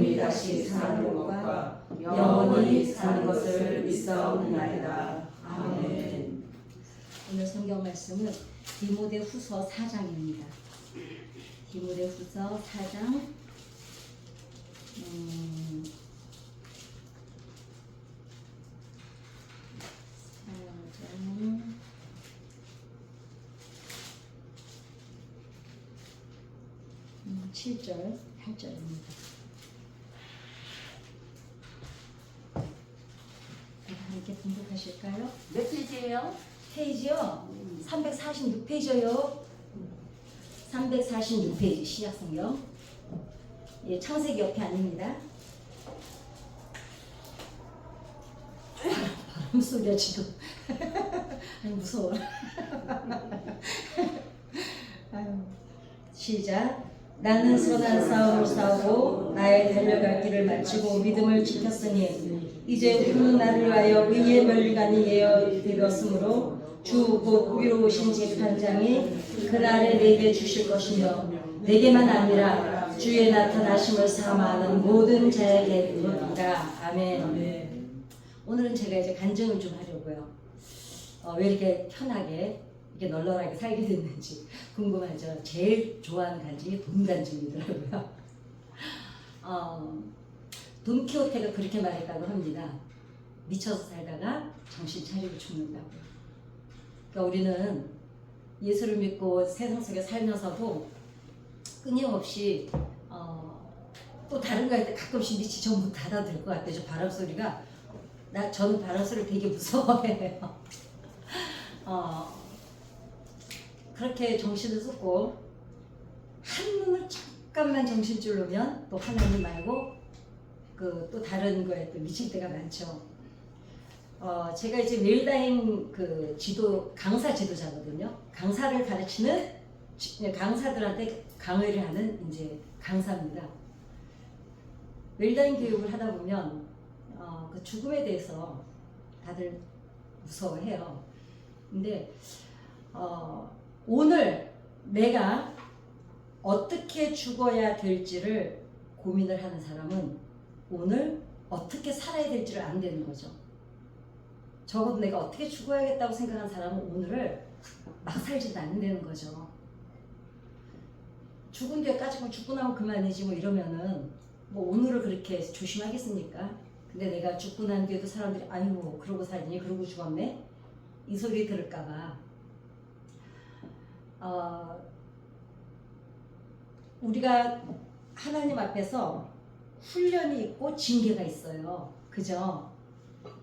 몸이 다시 사는 것과 영원히 사는 것을 믿사옵나이다. 아멘. 오늘 성경 말씀은 디모데후서 4장입니다. 디모데후서 4장 7절, 8절입니다. 함께 공독하실까요? 몇 페이지예요? 페이지요? 346페이지요. 346페이지 신약성경. 예, 창세기 옆에 아닙니다. 바람 소리야 지금. 아니 무서워. 아유. 시작. 나는 선한 싸움을 싸우고 나의 달려갈 길을 마치고 믿음을 지켰으니 이제 우리는 나를 위하여 의의 면류관이 예언되었으므로 주 곧 위로 오신 재판장이 그날에 내게 주실 것이며 내게만 아니라 주의 나타나심을 사모하는 모든 자에게니까. 아멘. 오늘은 제가 이제 간증을 좀 하려고요. 왜 이렇게 편하게 이렇게 널널하게 살게 됐는지 궁금하죠. 제일 좋아하는 간증이 돈 간증이더라고요. 돈키호테가 그렇게 말했다고 합니다. 미쳐서 살다가 정신 차리고 죽는다고. 그러니까 우리는 예수를 믿고 세상 속에 살면서도 끊임없이 또 다른 거 할 때 가끔씩 밑이 전부 닫아들 것 같아요. 저 바람 소리가 저는 바람 소리를 되게 무서워해요. 그렇게 정신을 쏟고 한눈을 잠깐만 정신줄 놓으면 또 하나님 말고 또 다른 거에 또 미칠 때가 많죠. 제가 이제 웰다잉 강사 지도자거든요. 강사를 가르치는 강사들한테 강의를 하는 이제 강사입니다. 웰다잉 교육을 하다 보면 그 죽음에 대해서 다들 무서워해요. 근데 오늘 내가 어떻게 죽어야 될지를 고민을 하는 사람은 오늘 어떻게 살아야 될지를 안 되는 거죠. 적어도 내가 어떻게 죽어야겠다고 생각하는 사람은 오늘을 막 살지도 않는다는 거죠. 죽은 뒤에까지 죽고 나면 그만이지 뭐 이러면은 뭐 오늘을 그렇게 조심하겠습니까? 근데 내가 죽고 난 뒤에도 사람들이 아이고 그러고 살니 그러고 죽었네 이 소리 들을까봐 우리가 하나님 앞에서 훈련이 있고 징계가 있어요. 그죠?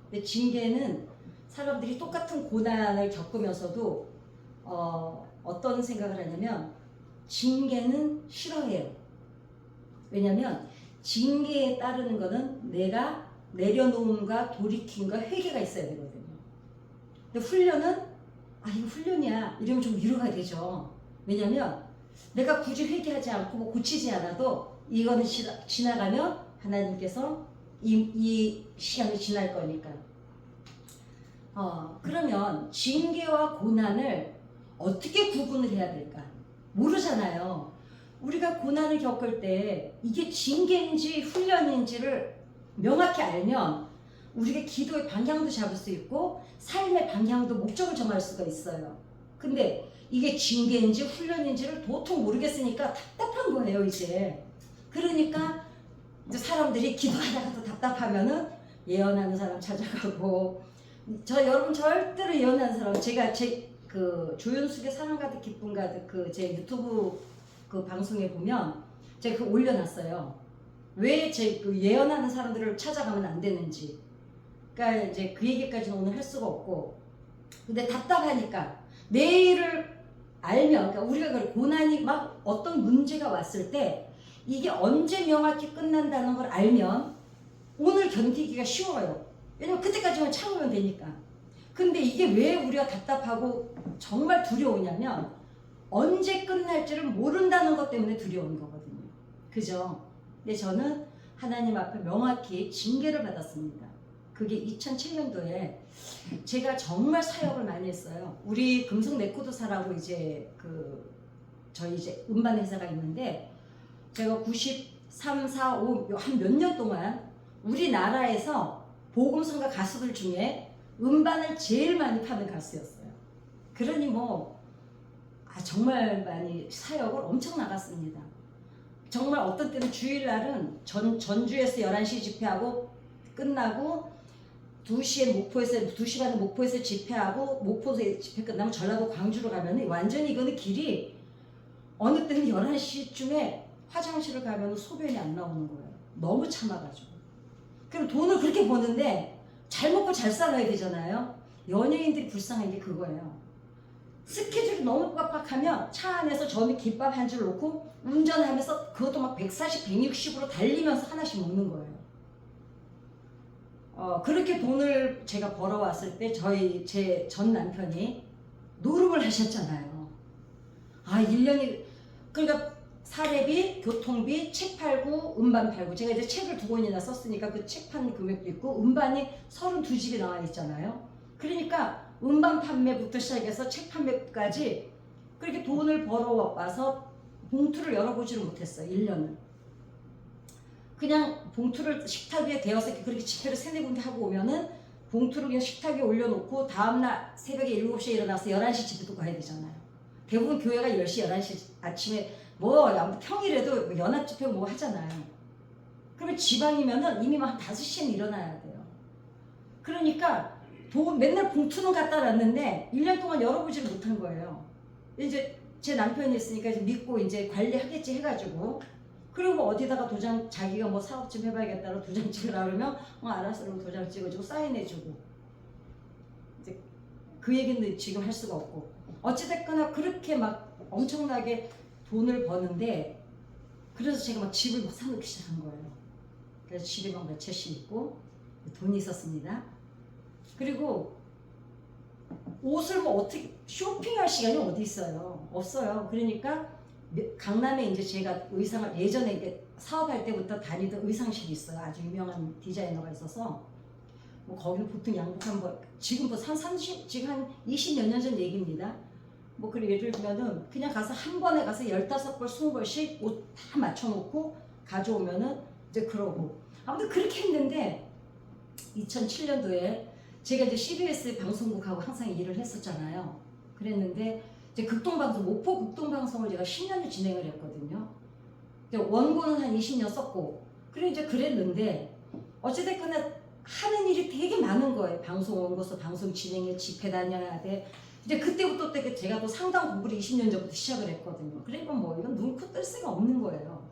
근데 징계는 사람들이 똑같은 고난을 겪으면서도 어떤 생각을 하냐면 징계는 싫어해요. 왜냐면 징계에 따르는 거는 내가 내려놓음과 돌이킴과 회개가 있어야 되거든요. 근데 훈련은 이거 훈련이야 이러면 좀 위로가 되죠. 왜냐면 내가 굳이 회개하지 않고 뭐 고치지 않아도 이거는 지나가면 하나님께서 이 시간이 지날 거니까. 그러면 징계와 고난을 어떻게 구분을 해야 될까? 모르잖아요. 우리가 고난을 겪을 때 이게 징계인지 훈련인지를 명확히 알면 우리가 기도의 방향도 잡을 수 있고 삶의 방향도 목적을 정할 수가 있어요. 근데 이게 징계인지 훈련인지를 도통 모르겠으니까 답답한 거예요 이제. 그러니까 이제 사람들이 기도하다가도 답답하면은 예언하는 사람 찾아가고 여러분 절대로 예언하는 사람 제가 조윤숙의 사랑 가득 기쁨 가득 제 유튜브 방송에 보면 제가 올려놨어요. 왜 제 예언하는 사람들을 찾아가면 안 되는지. 그러니까 이제 그 얘기까지는 오늘 할 수가 없고 근데 답답하니까 내일을 알면 그러니까 우리가 고난이 막 어떤 문제가 왔을 때 이게 언제 명확히 끝난다는 걸 알면 오늘 견디기가 쉬워요. 왜냐면 그때까지만 참으면 되니까. 근데 이게 왜 우리가 답답하고 정말 두려우냐면 언제 끝날지를 모른다는 것 때문에 두려운 거거든요. 그죠? 근데 저는 하나님 앞에 명확히 징계를 받았습니다. 그게 2007년도에 제가 정말 사역을 많이 했어요. 우리 금속 레코드사라고 저희 이제 음반 회사가 있는데 제가 3, 4, 5, 한 몇 년 동안 우리나라에서 복음성가 가수들 중에 음반을 제일 많이 파는 가수였어요. 그러니 뭐 정말 많이 사역을 엄청 나갔습니다. 정말 어떤 때는 주일날은 전주에서 11시 집회하고 끝나고 2시간에 목포에서 집회하고 목포에서 집회 끝나면 전라도 광주로 가면 완전히 이거는 길이 어느 때는 11시쯤에 화장실을 가면 소변이 안 나오는 거예요. 너무 참아가지고. 그럼 돈을 그렇게 버는데 잘 먹고 잘 살아야 되잖아요. 연예인들이 불쌍한 게 그거예요. 스케줄이 너무 빡빡하면 차 안에서 저는 김밥 한 줄 놓고 운전하면서 그것도 막 140, 160으로 달리면서 하나씩 먹는 거예요. 그렇게 돈을 제가 벌어왔을 때 제 전 남편이 노름을 하셨잖아요. 1년이 그러니까 사례비, 교통비, 책 팔고 음반 팔고 제가 이제 책을 2권이나 썼으니까 그 책 판 금액도 있고 음반이 32집이 나와 있잖아요. 그러니까 음반 판매부터 시작해서 책 판매까지 그렇게 돈을 벌어와서 봉투를 열어보지를 못했어요. 1년을. 그냥 봉투를 식탁 위에 대어서 그렇게 집회를 3-4군데 하고 오면은 봉투를 그냥 식탁 위에 올려놓고 다음날 새벽에 7시에 일어나서 11시 집회도 가야 되잖아요. 대부분 교회가 10시, 11시 아침에 평일에도 연합 집회 뭐 하잖아요. 그러면 지방이면은 이미 한 5시에는 일어나야 돼요. 그러니까 맨날 봉투는 갖다 놨는데 1년 동안 열어보지를 못한 거예요. 이제 제 남편이 있으니까 이제 믿고 이제 관리하겠지 해가지고 그리고 어디다가 자기가 뭐 사업 좀 해봐야겠다고 도장 찍으라 그러면 알았어 그러면 도장 찍어주고 사인해주고 이제 그 얘기는 지금 할 수가 없고 어찌됐거나 그렇게 막 엄청나게 돈을 버는데 그래서 제가 막 집을 막 사놓기 시작한 거예요. 그래서 집에 막 몇 채씩 있고 돈이 있었습니다. 그리고 옷을 뭐 어떻게 쇼핑할 시간이 어디 있어요? 없어요. 그러니까 강남에 이제 제가 의상을 예전에 이게 사업할 때부터 다니던 의상실이 있어요. 아주 유명한 디자이너가 있어서 뭐 거기는 보통 양복 한 번 지금 지금 한 20몇 년 전 얘기입니다. 뭐 그리고 예를 들면은 그냥 가서 한 번에 가서 15벌, 20벌씩 옷 다 맞춰놓고 가져오면은 이제 그러고 아무튼 그렇게 했는데 2007년도에 제가 이제 CBS 방송국하고 항상 일을 했었잖아요. 그랬는데 이제 극동방송, 목포 극동방송을 제가 10년을 진행을 했거든요. 원고는 한 20년 썼고, 그래 이제 그랬는데 어찌됐거나 하는 일이 되게 많은 거예요. 방송 원고서, 방송 진행에 집회 다녀야 돼. 이제 그때부터 제가 또 상담 공부를 20년 전부터 시작을 했거든요. 그러니까 뭐 이건 눈코 뜰 새가 없는 거예요.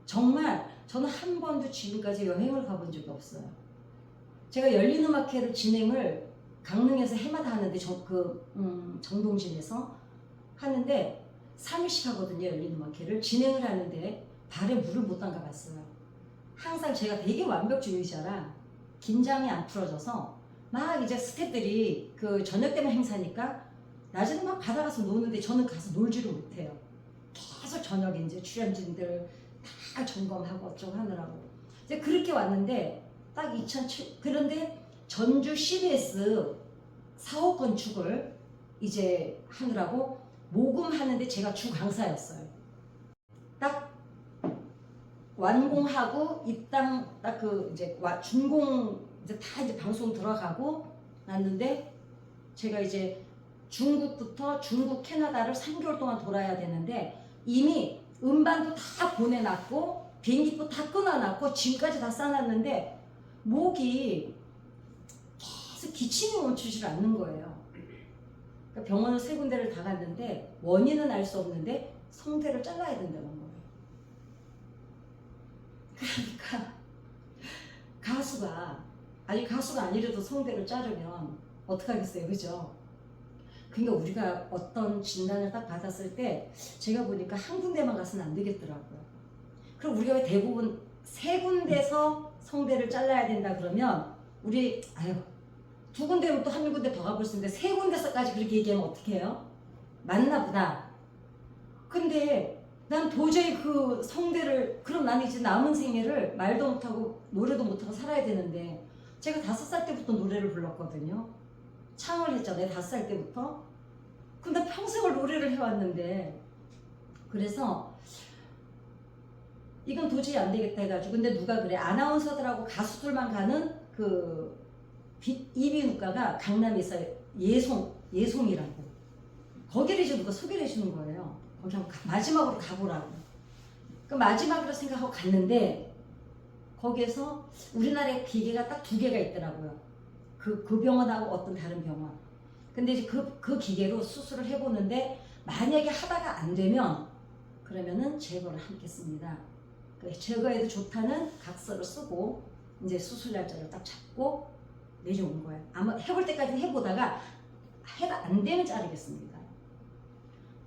정말 저는 한 번도 지금까지 여행을 가본 적이 없어요. 제가 열린음악회를 진행을 강릉에서 해마다 하는데 정동진에서 하는데 3일씩 하거든요. 열린음악회를 진행을 하는데 발에 물을 못 담가 봤어요. 항상 제가 되게 완벽주의자라 긴장이 안 풀어져서 막 이제 스태프들이 그 저녁 때만 행사니까 낮에는 막 바다 가서 노는데 저는 가서 놀지를 못해요. 계속 저녁에 이제 출연진들 다 점검하고 어쩌고 하느라고 이제 그렇게 왔는데 딱 2007 그런데 전주 CBS 사업 건축을 이제 하느라고 모금하는데 제가 주 강사였어요. 딱 완공하고 입당 딱 그 이제 준공 이제 다 이제 방송 들어가고 났는데 제가 이제 중국, 캐나다를 3개월 동안 돌아야 되는데 이미 음반도 다 보내놨고 비행기표 다 끊어놨고 짐까지 다 싸놨는데 목이 계속 기침이 멈추질 않는 거예요. 그러니까 병원을 3군데를 다 갔는데 원인은 알 수 없는데 성대를 잘라야 된다는 거예요. 그러니까 가수가 아니라도 성대를 자르면 어떡하겠어요, 그죠? 그러니까 우리가 어떤 진단을 딱 받았을 때 제가 보니까 한 군데만 가서는 안 되겠더라고요. 그럼 우리가 왜 대부분 3군데서 성대를 잘라야 된다 그러면 우리 2군데로 또 1군데 더 가볼 수 있는데 3군데서까지 그렇게 얘기하면 어떻게 해요? 맞나 보다. 근데 난 도저히 그 성대를 그럼 난 이제 남은 생애를 말도 못하고 노래도 못하고 살아야 되는데 제가 5살 때부터 노래를 불렀거든요. 창을 했잖아요. 5살 때부터. 근데 평생을 노래를 해왔는데 그래서 이건 도저히 안 되겠다 해가지고 근데 누가 그래 아나운서들하고 가수들만 가는 그 이비인후과가 강남에 있어요. 예송이라고 거기를 이제 누가 소개를 해주는 거예요. 거기 한번 마지막으로 가보라고. 그 마지막으로 생각하고 갔는데 거기에서 우리나라에 기계가 딱 2개가 있더라고요. 그 병원하고 어떤 다른 병원. 근데 이제 그 기계로 수술을 해보는데 만약에 하다가 안 되면 그러면은 제거를 하겠습니다. 그 제거해도 좋다는 각서를 쓰고 이제 수술 날짜를 딱 잡고 내려온 거예요. 아마 해볼 때까지는 해보다가 해가 안 되면 자르겠습니다.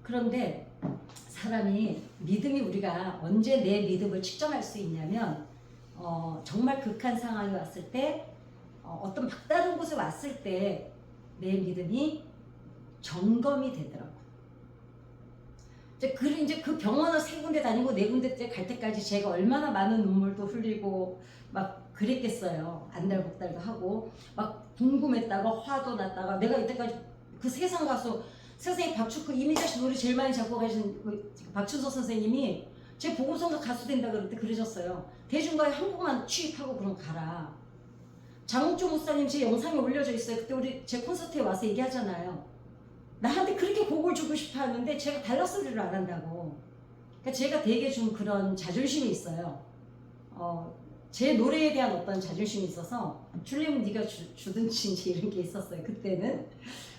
그런데 사람이 믿음이 우리가 언제 내 믿음을 측정할 수 있냐면 정말 극한 상황이 왔을 때 어떤 막다른 곳에 왔을 때 내 믿음이 점검이 되더라고요. 이제 그 병원을 3군데 다니고 4군데 갈 때까지 제가 얼마나 많은 눈물도 흘리고 막 그랬겠어요. 안달복달도 하고 막 궁금했다가 화도 났다가 내가 이때까지 그 세상 가수 세상에 박추 이미자 씨 노래 제일 많이 작곡하신 박춘서 선생님이 제 보고서가 가수 된다 그럴 때 그러셨어요. 대중가에 한 곡만 취입하고 그럼 가라. 장욱조 목사님 제 영상에 올려져 있어요. 그때 우리 제 콘서트에 와서 얘기하잖아요. 나한테 그렇게 곡을 주고 싶어 하는데 제가 달라 소리를 안 한다고. 그러니까 제가 되게 좀 그런 자존심이 있어요. 제 노래에 대한 어떤 자존심이 있어서 줄리면 네가 주든지 이런 게 있었어요. 그때는.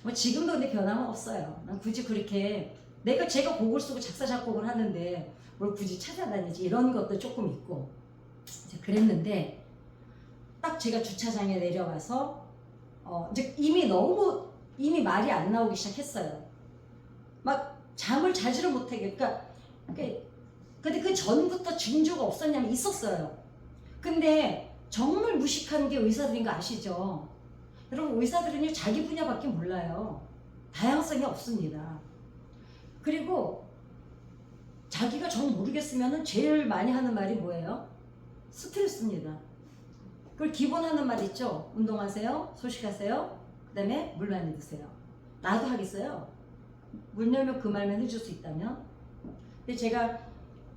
뭐 지금도 근데 변함은 없어요. 난 굳이 그렇게 제가 곡을 쓰고 작사 작곡을 하는데 뭘 굳이 찾아다니지 이런 것도 조금 있고 이제 그랬는데 딱 제가 주차장에 내려와서 이제 이미 말이 안 나오기 시작했어요. 막 잠을 자지를 못하게. 근데 그 전부터 징조가 없었냐면 있었어요. 근데 정말 무식한 게 의사들인 거 아시죠? 여러분 의사들은요 자기 분야밖에 몰라요. 다양성이 없습니다. 그리고 자기가 정 모르겠으면 제일 많이 하는 말이 뭐예요? 스트레스입니다. 그걸 기본 하는 말 있죠? 운동하세요, 소식하세요, 그 다음에 물 많이 드세요. 나도 하겠어요. 물 열면 그 말만 해줄 수 있다면. 근데 제가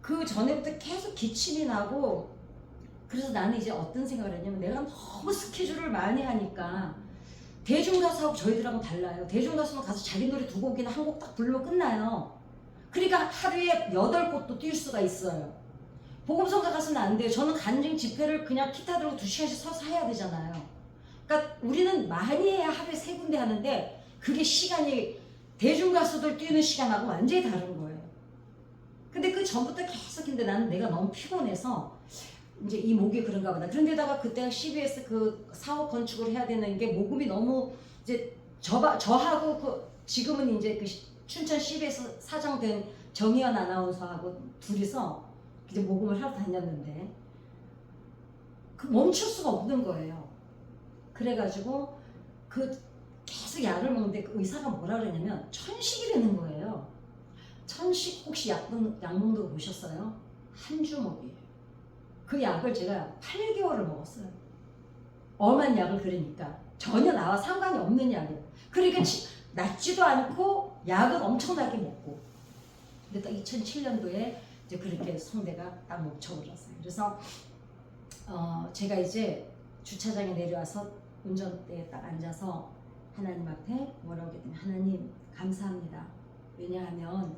그 전에부터 계속 기침이 나고 그래서 나는 이제 어떤 생각을 했냐면 내가 너무 스케줄을 많이 하니까 대중가수하고 저희들하고 달라요. 대중가수는 가서 자기 노래 2곡이나 1곡 딱 부르면 끝나요. 그러니까 하루에 8곳도 뛸 수가 있어요. 복음성가 가수는 안 돼요. 저는 간증 집회를 그냥 기타 들고 2시간씩 서서 해야 되잖아요. 그러니까 우리는 많이 해야 하루에 3군데 하는데 그게 시간이 대중가수들 뛰는 시간하고 완전히 다른 거예요. 근데 그 전부터 계속 근데 나는 내가 너무 피곤해서 이제 이 목이 그런가 보다. 그런데다가 그때 CBS 그 사업 건축을 해야 되는 게 모금이 너무 이제 저하고 지금은 이제 그 춘천 CBS 사장 된 정희연 아나운서하고 둘이서 이제 모금을 하러 다녔는데 멈출 수가 없는 거예요. 그래가지고 계속 약을 먹는데 그 의사가 뭐라 그러냐면 천식이 되는 거예요. 천식 혹시 약 먹는 거 보셨어요? 한 주먹이에요. 그 약을 제가 8개월을 먹었어요. 엄한 약을 그러니까 전혀 나와 상관이 없는 약이에요. 그러니까 낫지도 않고 약은 엄청나게 먹고. 근데 딱 2007년도에 이제 그렇게 성대가 딱 멈춰버렸어요. 그래서 제가 이제 주차장에 내려와서 운전대에 딱 앉아서 하나님 앞에 뭐라고 했더니 하나님 감사합니다. 왜냐하면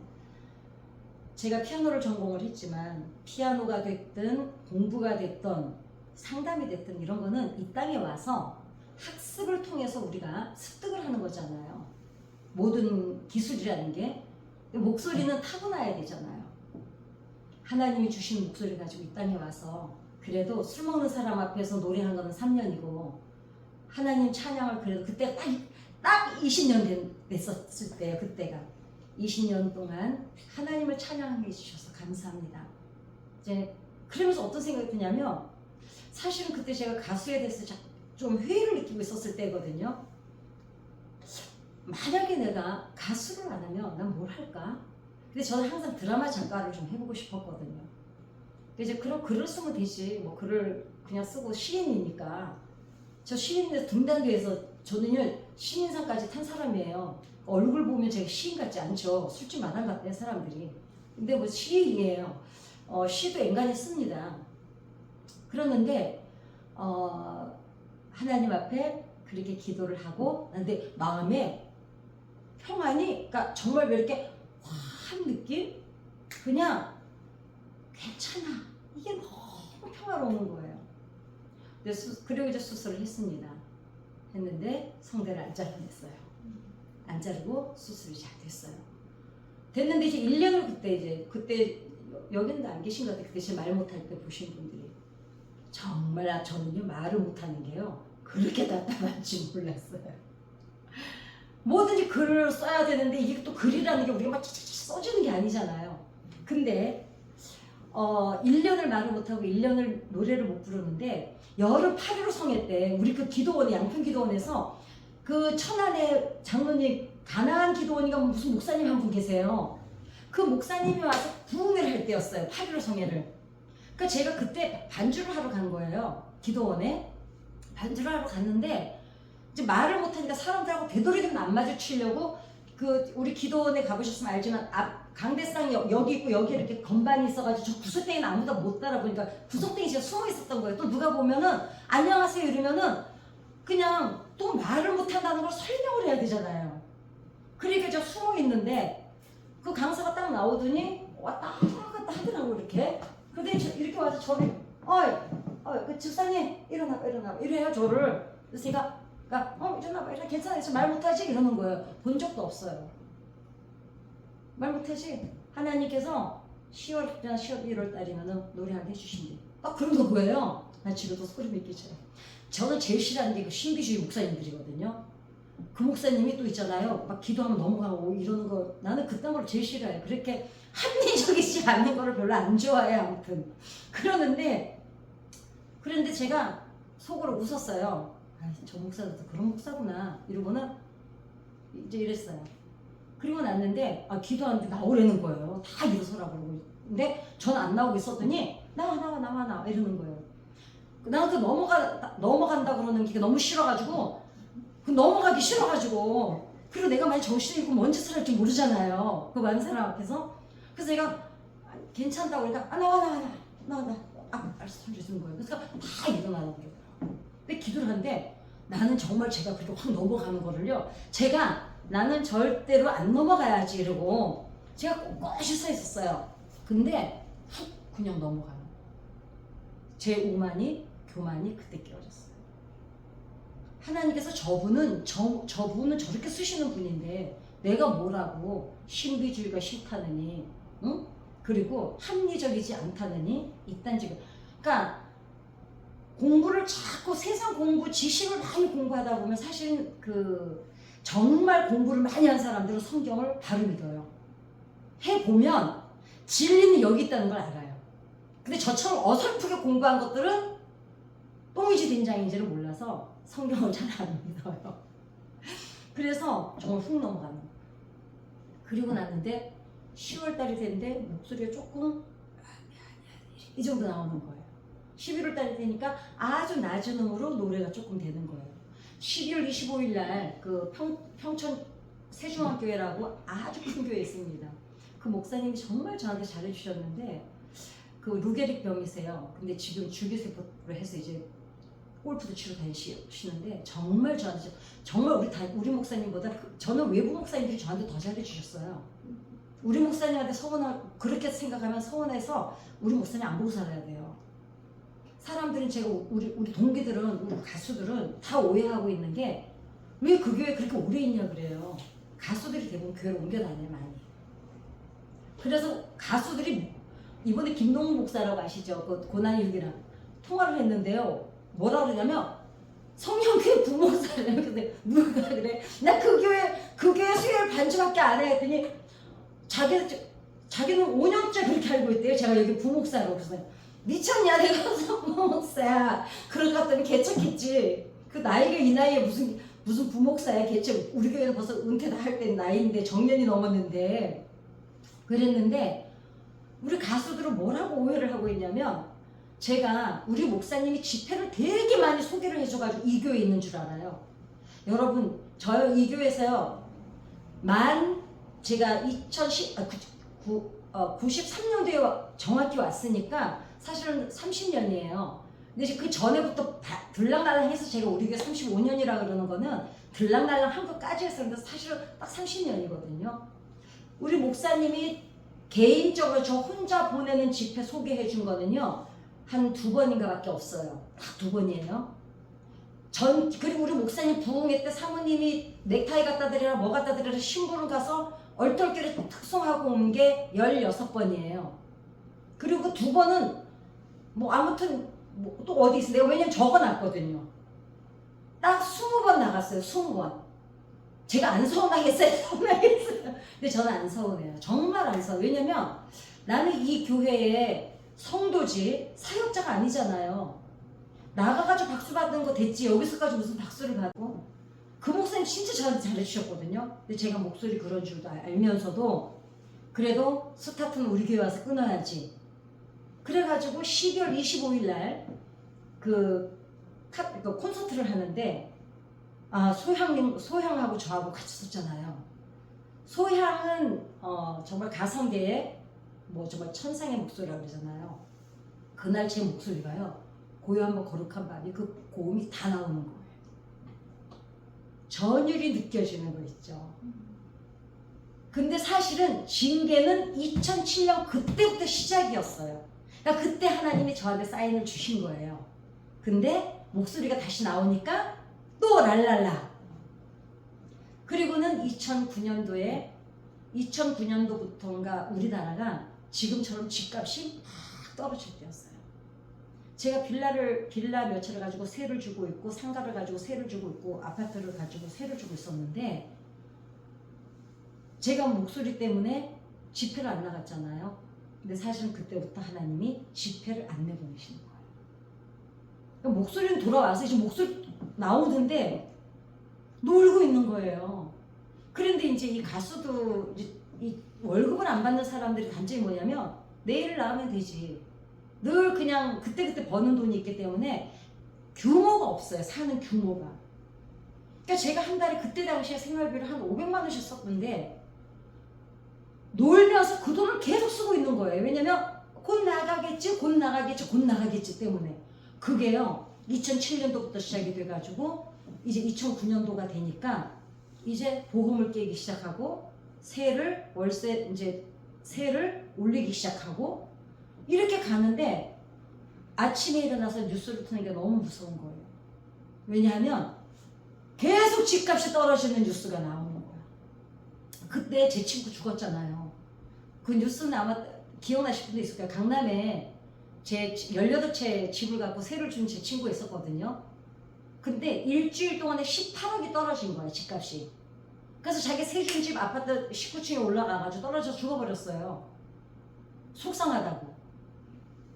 제가 피아노를 전공을 했지만 피아노가 됐든 공부가 됐든 상담이 됐든 이런 거는 이 땅에 와서 학습을 통해서 우리가 습득을 하는 거잖아요. 모든 기술이라는 게 목소리는 타고나야 되잖아요. 하나님이 주신 목소리 가지고 이 땅에 와서 그래도 술 먹는 사람 앞에서 노래한 거는 3년이고 하나님 찬양을 그래도 그때 딱 20년 됐었을 때요. 그때가 20년 동안 하나님을 찬양해 주셔서 감사합니다. 이제 그러면서 어떤 생각이 드냐면 사실은 그때 제가 가수에 대해서 좀 회의를 느끼고 있었을 때거든요. 만약에 내가 가수를 안 하면 난 뭘 할까? 근데 저는 항상 드라마 작가를 좀 해보고 싶었거든요. 이제 그럼 글을 쓰면 되지. 뭐 글을 그냥 쓰고 시인이니까. 저 시인인데 등단대에서 저는요 시인상까지 탄 사람이에요. 얼굴 보면 제가 시인 같지 않죠. 술집 마당 같대 사람들이. 근데 뭐 시인이에요. 시도 앵간히 씁니다. 그러는데 하나님 앞에 그렇게 기도를 하고, 근데 마음에 평안이, 그러니까 정말 왜 이렇게 화한 느낌? 그냥 괜찮아. 이게 너무 평화로운 거예요. 그리고 이제 수술을 했습니다. 했는데 성대를 안 잘라냈어요. 안 자르고 수술이 잘 됐어요. 됐는데 이제 1년을 그때 여기는 안 계신 것 같아요. 그때 제 말 못할 때 보신 분들이 정말 저는요 말을 못하는 게요 그렇게 답답한지 몰랐어요. 뭐든지 글을 써야 되는데 이게 또 글이라는 게 우리가 막 써지는 게 아니잖아요. 근데 1년을 말을 못하고 1년을 노래를 못 부르는데 여름 8.15 성회 때 우리 그 기도원에 양평 기도원에서 그 천안에 장로님 가나안 기도원인가 무슨 목사님 한 분 계세요. 그 목사님이 와서 부흥회를 할 때였어요. 8.15 성회를. 그러니까 제가 그때 반주를 하러 간 거예요. 기도원에 반주를 하러 갔는데 이제 말을 못하니까 사람들하고 되도록이면 안 마주치려고 그 우리 기도원에 가보셨으면 알지만 앞 강대상 여기 있고 여기 이렇게 건반이 있어가지고 저 구석탱이는 아무도 못 따라보니까 구석탱이 진짜 숨어 있었던 거예요. 또 누가 보면은 안녕하세요 이러면은 그냥 또 말을 못한다는 걸 설명을 해야 되잖아요. 그러니까 저 숨어 있는데 그 강사가 딱 나오더니 왔다 갔다 하더라고 이렇게. 근데 이렇게 와서 저를 그 집사님 일어나 이래요 저를. 그래서 제가 일어나봐 일어나 괜찮아 말 못하지 이러는 거예요. 본 적도 없어요. 말 못하지. 하나님께서 10월 1월 달이면은 노래하게 해주신대. 딱 그러는 거예요. 나 지금도 소리 맺기처럼. 저는 제일 싫어하는 게 그 신비주의 목사님들이거든요. 그 목사님이 또 있잖아요. 막 기도하면 넘어가고 이러는 거. 나는 그딴 걸 제일 싫어해요. 그렇게 합리적이지 않는 거를 별로 안 좋아해 아무튼. 그러는데 제가 속으로 웃었어요. 저 목사도 그런 목사구나 이러고는 이제 이랬어요. 그리고 났는데 기도하는데 나오라는 거예요. 다 일어서라고 그러고. 근데 저는 안 나오고 있었더니 나와 이러는 거예요. 나는 그 넘어간다 그러는 게 너무 싫어가지고 넘어가기 싫어가지고 그리고 내가 만약 정신이 있고 뭔 짓을 할지 모르잖아요. 그 많은 사람 앞에서. 그래서 내가 괜찮다고 그러니까 나와 알았어 손 주는 거예요. 그래서 다 일어나라고 그러더라고요. 근데 기도를 하는데 나는 정말 제가 그렇게 확 넘어가는 거를요. 나는 절대로 안 넘어가야지 이러고 제가 꼿꼿이 서 있었어요. 근데 훅 그냥 넘어가는 제 교만이 그때 깨어졌어요. 하나님께서 저분은 저렇게 쓰시는 분인데 내가 뭐라고 신비주의가 싫다느니 응? 그리고 합리적이지 않다느니 이딴 지금 그러니까 공부를 자꾸 세상 공부 지식을 많이 공부하다 보면 사실 정말 공부를 많이 한 사람들은 성경을 바로 믿어요. 해보면 진리는 여기 있다는 걸 알아요. 근데 저처럼 어설프게 공부한 것들은 똥인지 된장인지를 몰라서 성경을 잘 안 믿어요. 그래서 정말 훅 넘어가는 거예요. 그리고 났는데 10월 달이 됐는데 목소리가 조금 이 정도 나오는 거예요. 11월 달이 되니까 아주 낮은 음으로 노래가 조금 되는 거예요. 12월 25일 날 그 평천 세중학교회라고 아주 큰 교회 있습니다. 그 목사님이 정말 저한테 잘해주셨는데 그 루게릭 병이세요. 근데 지금 줄기세포를 해서 이제 골프도 치러 다니시는데 정말 저한테 정말 우리 목사님보다 저는 외부 목사님들이 저한테 더 잘해주셨어요. 우리 목사님한테 그렇게 생각하면 서운해서 우리 목사님 안 보고 살아야 돼요. 사람들은 제가 우리 동기들은 우리 가수들은 다 오해하고 있는 게 왜 그 교회에 그렇게 오래 있냐 그래요. 가수들이 대부분 교회를 옮겨 다녀요 많이. 그래서 가수들이 이번에 김동훈 목사라고 아시죠? 그 고난일기랑 통화를 했는데요. 뭐라 그러냐면 성령교회 부목사래요. 근데 누가 그래? 나 그 교회 수요일 반주밖에 안 해 했더니 자기는 5년째 그렇게 알고 있대요. 제가 여기 부목사라고 그래서 미쳤냐 내가 부목사야. 그럴 것 같더니 개척했지. 그 나이가 이 나이에 무슨 부목사야. 개척 우리 교회는 벌써 은퇴 다 할 때 나이인데 정년이 넘었는데 그랬는데 우리 가수들은 뭐라고 오해를 하고 있냐면 제가 우리 목사님이 집회를 되게 많이 소개를 해줘가지고 이 교회에 있는 줄 알아요. 여러분 저 이 교회에서요 제가 93년도에 정확히 왔으니까 사실은 30년이에요. 근데 그 전에부터 들락날락해서 제가 우리 교회 35년이라 그러는 거는 들락날락한 것까지 해서 사실은 딱 30년이거든요. 우리 목사님이 개인적으로 저 혼자 보내는 집회 소개해 준 거는요, 한 2번인가 밖에 없어요. 딱 2번이에요. 그리고 우리 목사님 부흥회 때 사모님이 넥타이 갖다 드리라 뭐 갖다 드리라 신부를 가서 얼떨결에 특송하고 온 게 16번이에요. 그리고 그 2번은 뭐 아무튼 또 어디 있어. 내가 왜냐면 적어놨거든요. 딱 20번 나갔어요. 20번. 제가 안 서운하겠어요? 서운하겠어요? 근데 저는 안 서운해요. 정말 안 서운해요. 왜냐면 나는 이 교회의 성도지 사역자가 아니잖아요. 나가가지고 박수 받는 거 됐지 여기서까지 무슨 박수를 받고. 그 목사님 진짜 저한테 잘해주셨거든요. 근데 제가 목소리 그런 줄도 알면서도 그래도 스타트는 우리 교회 와서 끊어야지. 그래가지고 12월 25일 날 그 콘서트를 하는데 소향하고 저하고 같이 썼잖아요. 소향은 정말 가성계의 뭐 정말 천상의 목소리라고 그러잖아요. 그날 제 목소리가요, 고요한 거룩한 밤이 그 고음이 다 나오는 거예요. 전율이 느껴지는 거 있죠. 근데 사실은 징계는 2007년 그때부터 시작이었어요. 그러니까 그때 하나님이 저한테 사인을 주신 거예요. 근데 목소리가 다시 나오니까 또 랄랄라. 그리고는 2009년도부터인가 우리나라가 지금처럼 집값이 막 떨어질 때였어요. 제가 빌라 몇 채를 가지고 세를 주고 있고 상가를 가지고 세를 주고 있고 아파트를 가지고 세를 주고 있었는데 제가 목소리 때문에 집회를 안 나갔잖아요. 근데 사실은 그때부터 하나님이 집회를 안 내보내시는 거예요. 그러니까 목소리는 돌아와서 지금 목소리 나오는데 놀고 있는 거예요. 그런데 이제 이 가수도 이 월급을 안 받는 사람들이 단점이 뭐냐면 내일 나가면 되지. 늘 그냥 그때그때 버는 돈이 있기 때문에 규모가 없어요. 사는 규모가. 그러니까 제가 한 달에 그때 당시에 생활비를 한 500만 원씩 썼는데 놀면서 그 돈을 계속 쓰고 있는 거예요. 왜냐면 곧 나가겠지 때문에. 그게요 2007년도부터 시작이 돼가지고 이제 2009년도가 되니까 이제 보험을 깨기 시작하고 세를 올리기 시작하고 이렇게 가는데 아침에 일어나서 뉴스를 트는 게 너무 무서운 거예요. 왜냐하면 계속 집값이 떨어지는 뉴스가 나오는 거야. 그때 제 친구 죽었잖아요. 그 뉴스는 아마 기억나실 분도 있을 거예요. 강남에 제 18채 집을 갖고 세를 준 제 친구가 있었거든요. 근데 일주일 동안에 18억이 떨어진 거예요, 집값이. 그래서 자기 세 준 집 아파트 19층에 올라가가지고 떨어져 죽어버렸어요. 속상하다고.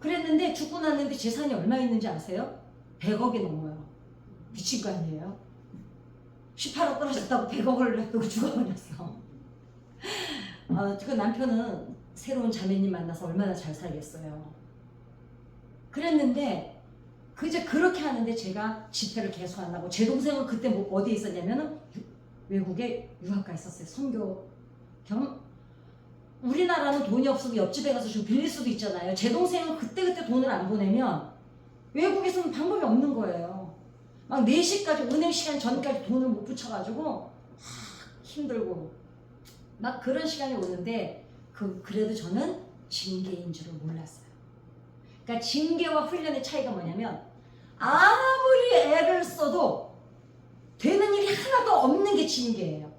그랬는데 죽고 났는데 재산이 얼마 있는지 아세요? 100억이 넘어요. 미친 거 아니에요? 18억 떨어졌다고 100억을 놔두고 죽어버렸어. 그 남편은 새로운 자매님 만나서 얼마나 잘 살겠어요. 그랬는데 이제 그렇게 하는데 제가 집회를 계속 안 하고 제 동생은 그때 뭐 어디에 있었냐면은 외국에 유학가 있었어요. 선교 겸. 우리나라는 돈이 없으면 옆집에 가서 좀 빌릴 수도 있잖아요. 제 동생은 그때 돈을 안 보내면 외국에서는 방법이 없는 거예요. 막 4시까지 은행 시간 전까지 돈을 못 붙여가지고 힘들고 막 그런 시간이 오는데 그래도 저는 징계인 줄을 몰랐어요. 그러니까 징계와 훈련의 차이가 뭐냐면 아무리 애를 써도 되는 일이 하나도 없는 게 징계예요.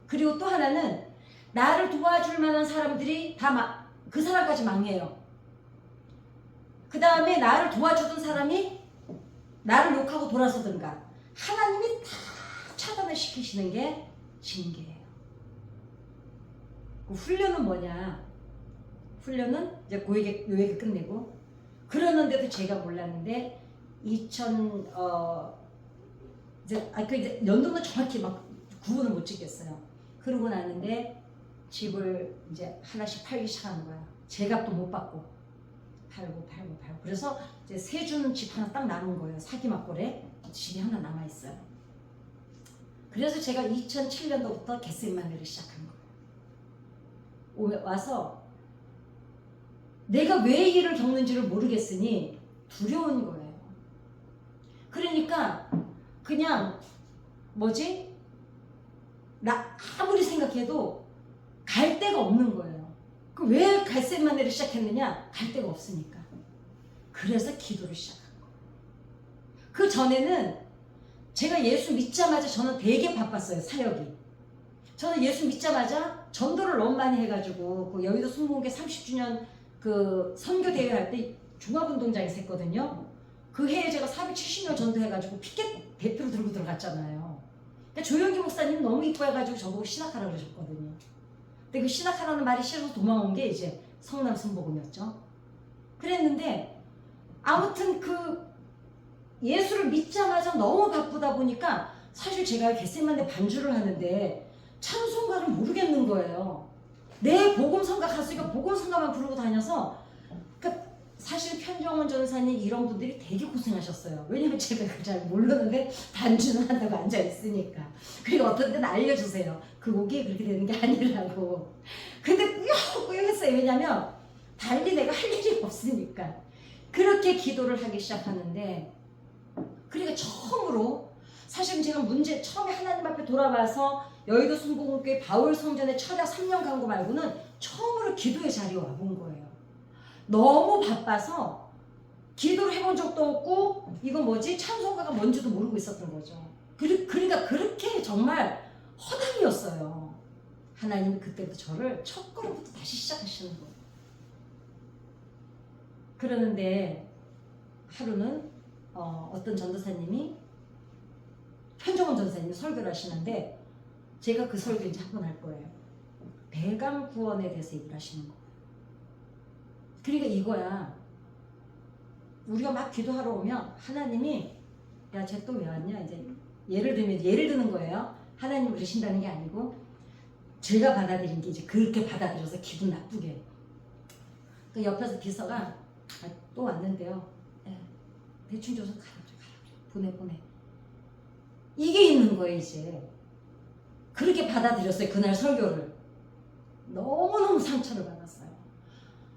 그리고 또 하나는 나를 도와줄 만한 사람들이 다 그 사람까지 망해요. 그 다음에 나를 도와주던 사람이 나를 욕하고 돌아서든가 하나님이 다 차단을 시키시는 게 징계예요. 그 훈련은 뭐냐? 훈련은 이제 그 얘기 끝내고 그러는데도 제가 몰랐는데 이제 연도는 정확히 막 구분을 못 짓겠어요. 그러고 나는데 집을 이제 하나씩 팔기 시작하는 거야. 제값도 못 받고 팔고. 그래서 이제 세 주는 집 하나 딱 남은 거예요. 사기막골에 집이 하나 남아 있어요. 그래서 제가 2007년도부터 갯셈만 내기 시작한 거예요. 와서 내가 왜 이 일을 겪는지를 모르겠으니 두려운 거예요. 그러니까 그냥 뭐지? 나 아무리 생각해도 갈 데가 없는 거예요. 그 왜 갓세마네를 시작했느냐? 갈 데가 없으니까. 그래서 기도를 시작한 거예요. 그 전에는 제가 예수 믿자마자 저는 되게 바빴어요, 사역이. 저는 예수 믿자마자 전도를 너무 많이 해가지고 그 여의도 순복음교회 30주년 그 선교 대회 할 때 종합운동장에서 했거든요. 그 해에 제가 470명 전도해가지고 피켓 대표로 들고 들어갔잖아요. 그러니까 조영기 목사님 너무 이뻐해가지고 저보고 신학하라고 그러셨거든요. 근데 그 신학하라는 말이 싫어서 도망온 게 이제 성남 순복음이었죠. 그랬는데 아무튼 그 예수를 믿자마자 너무 바쁘다 보니까 사실 제가 겟세마네 반주를 하는데 찬송가를 모르겠는 거예요. 내 복음성가 가수가 복음성가만 부르고 다녀서 그러니까 사실 편정원 전사님 이런 분들이 되게 고생하셨어요. 왜냐면 제가 그걸 잘 모르는데 반주는 한다고 앉아있으니까. 그리고 어떤 때는 알려주세요. 그 곡이 그렇게 되는 게 아니라고. 근데 꾸역꾸역했어요. 왜냐면 달리 내가 할 일이 없으니까. 그렇게 기도를 하기 시작하는데 그러니까 처음으로 사실은 제가 처음에 하나님 앞에 돌아와서 여의도 순복음교회 바울 성전에 철야 3년 간 거 말고는 처음으로 기도의 자리에 와본 거예요. 너무 바빠서 기도를 해본 적도 없고 이거 뭐지? 찬송가가 뭔지도 모르고 있었던 거죠. 그러니까 그렇게 정말 허당이었어요. 하나님이 그때부터 저를 첫 걸음부터 다시 시작하시는 거예요. 그러는데 하루는 어떤 전도사님이 편정원 전도사님이 설교를 하시는데 제가 그 설교 이제 한 번 할 거예요. 배강 구원에 대해서 얘기를 하시는 거예요. 그러니까 이거야. 우리가 막 기도하러 오면 하나님이 야, 쟤 또 왜 왔냐? 이제 예를 드는 거예요. 하나님 그러신다는 게 아니고 제가 받아들인 게 이제 그렇게 받아들여서 기분 나쁘게. 그 옆에서 비서가 또 왔는데요. 대충 줘서 가라. 보내. 이게 있는 거예요, 이제. 그렇게 받아들였어요, 그날 설교를. 너무너무 상처를 받았어요.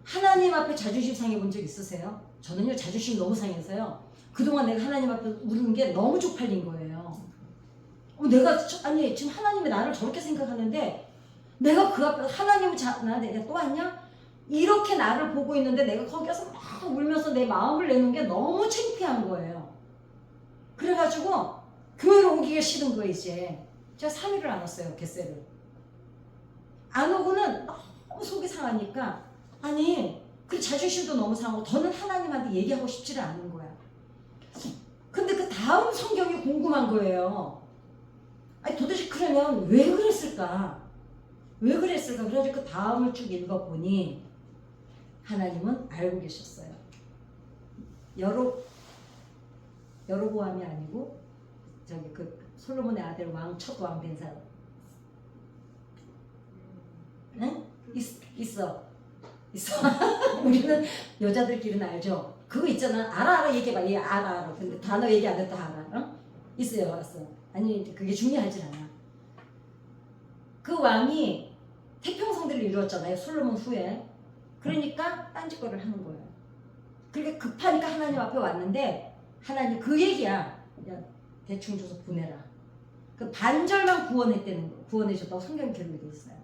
하나님 앞에 자존심 상해본 적 있으세요? 저는요, 자존심 너무 상해서요. 그동안 내가 하나님 앞에 우는 게 너무 쪽팔린 거예요. 지금 하나님이 나를 저렇게 생각하는데 내가 그 앞에 하나님은 내가 또 왔냐? 이렇게 나를 보고 있는데 내가 거기서 막 울면서 내 마음을 내는 게 너무 창피한 거예요. 그래가지고 교회로 오기가 싫은 거예요, 이제. 제가 3일을 안 왔어요, 겟세를. 안 오고는 너무 속이 상하니까 그 자존심도 너무 상하고 더는 하나님한테 얘기하고 싶지를 않은 거야. 근데 그 다음 성경이 궁금한 거예요. 도대체 그러면 왜 그랬을까? 그래가지고 그 다음을 쭉 읽어보니 하나님은 알고 계셨어요. 여로보암이 아니고 저기 그 솔로몬의 아들 첫 왕 된 사람. 응? 있어. 우리는 여자들끼리는 알죠. 그거 있잖아. 알아 얘기해봐. 얘 알아. 근데 단어 얘기 안 했다 알아. 어? 있어요. 왔어. 아니 그게 중요하진 않아. 그 왕이 태평성대를 이루었잖아요. 솔로몬 후에. 그러니까 딴짓거리를 하는 거예요. 그러니까 급하니까 하나님 앞에 왔는데 하나님 그 얘기야. 야, 대충 줘서 보내라. 그 반절만 구원해줬다고 성경에 기록이 돼 있어요.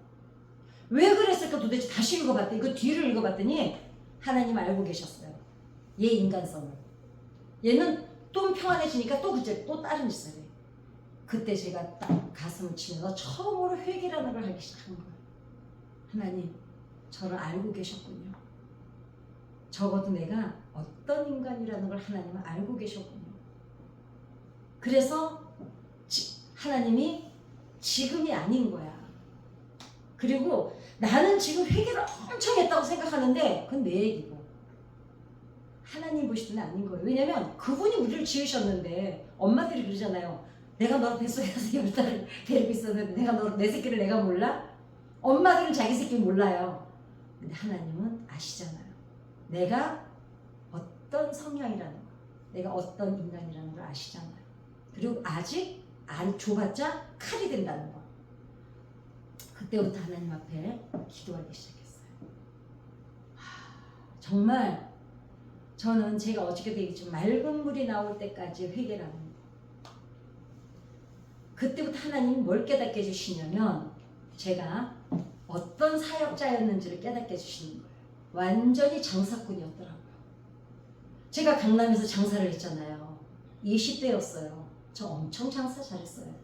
왜 그랬을까 도대체 다시 읽어봤더니 그 뒤를 읽어봤더니 하나님 알고 계셨어요. 얘 인간성을. 얘는 또 평안해지니까 또 다른 짓을 해. 그때 제가 딱 가슴을 치면서 처음으로 회개라는 걸 하기 시작한 거예요. 하나님, 저를 알고 계셨군요. 적어도 내가 어떤 인간이라는 걸 하나님은 알고 계셨군요. 그래서 하나님이 지금이 아닌 거야. 그리고 나는 지금 회개를 엄청 했다고 생각하는데 그건 내 얘기고 하나님 보실 때는 아닌 거예요. 왜냐면 그분이 우리를 지으셨는데 엄마들이 그러잖아요. 내가 너 뱃속에서 10달을 데리고 있었는데 내 새끼를 내가 몰라? 엄마들은 자기 새끼 몰라요. 근데 하나님은 아시잖아요. 내가 어떤 성향이라는 거, 내가 어떤 인간이라는 걸 아시잖아요. 그리고 아직 안 줘봤자 칼이 된다는 거. 그때부터 하나님 앞에 기도하기 시작했어요. 정말 저는 제가 어저께도 얘기했지만 맑은 물이 나올 때까지 회개를 합니다. 그때부터 하나님이 뭘 깨닫게 해주시냐면 제가 어떤 사역자였는지를 깨닫게 해주시는 거예요. 완전히 장사꾼이었더라고요. 제가 강남에서 장사를 했잖아요. 20대였어요. 저 엄청 장사 잘했어요.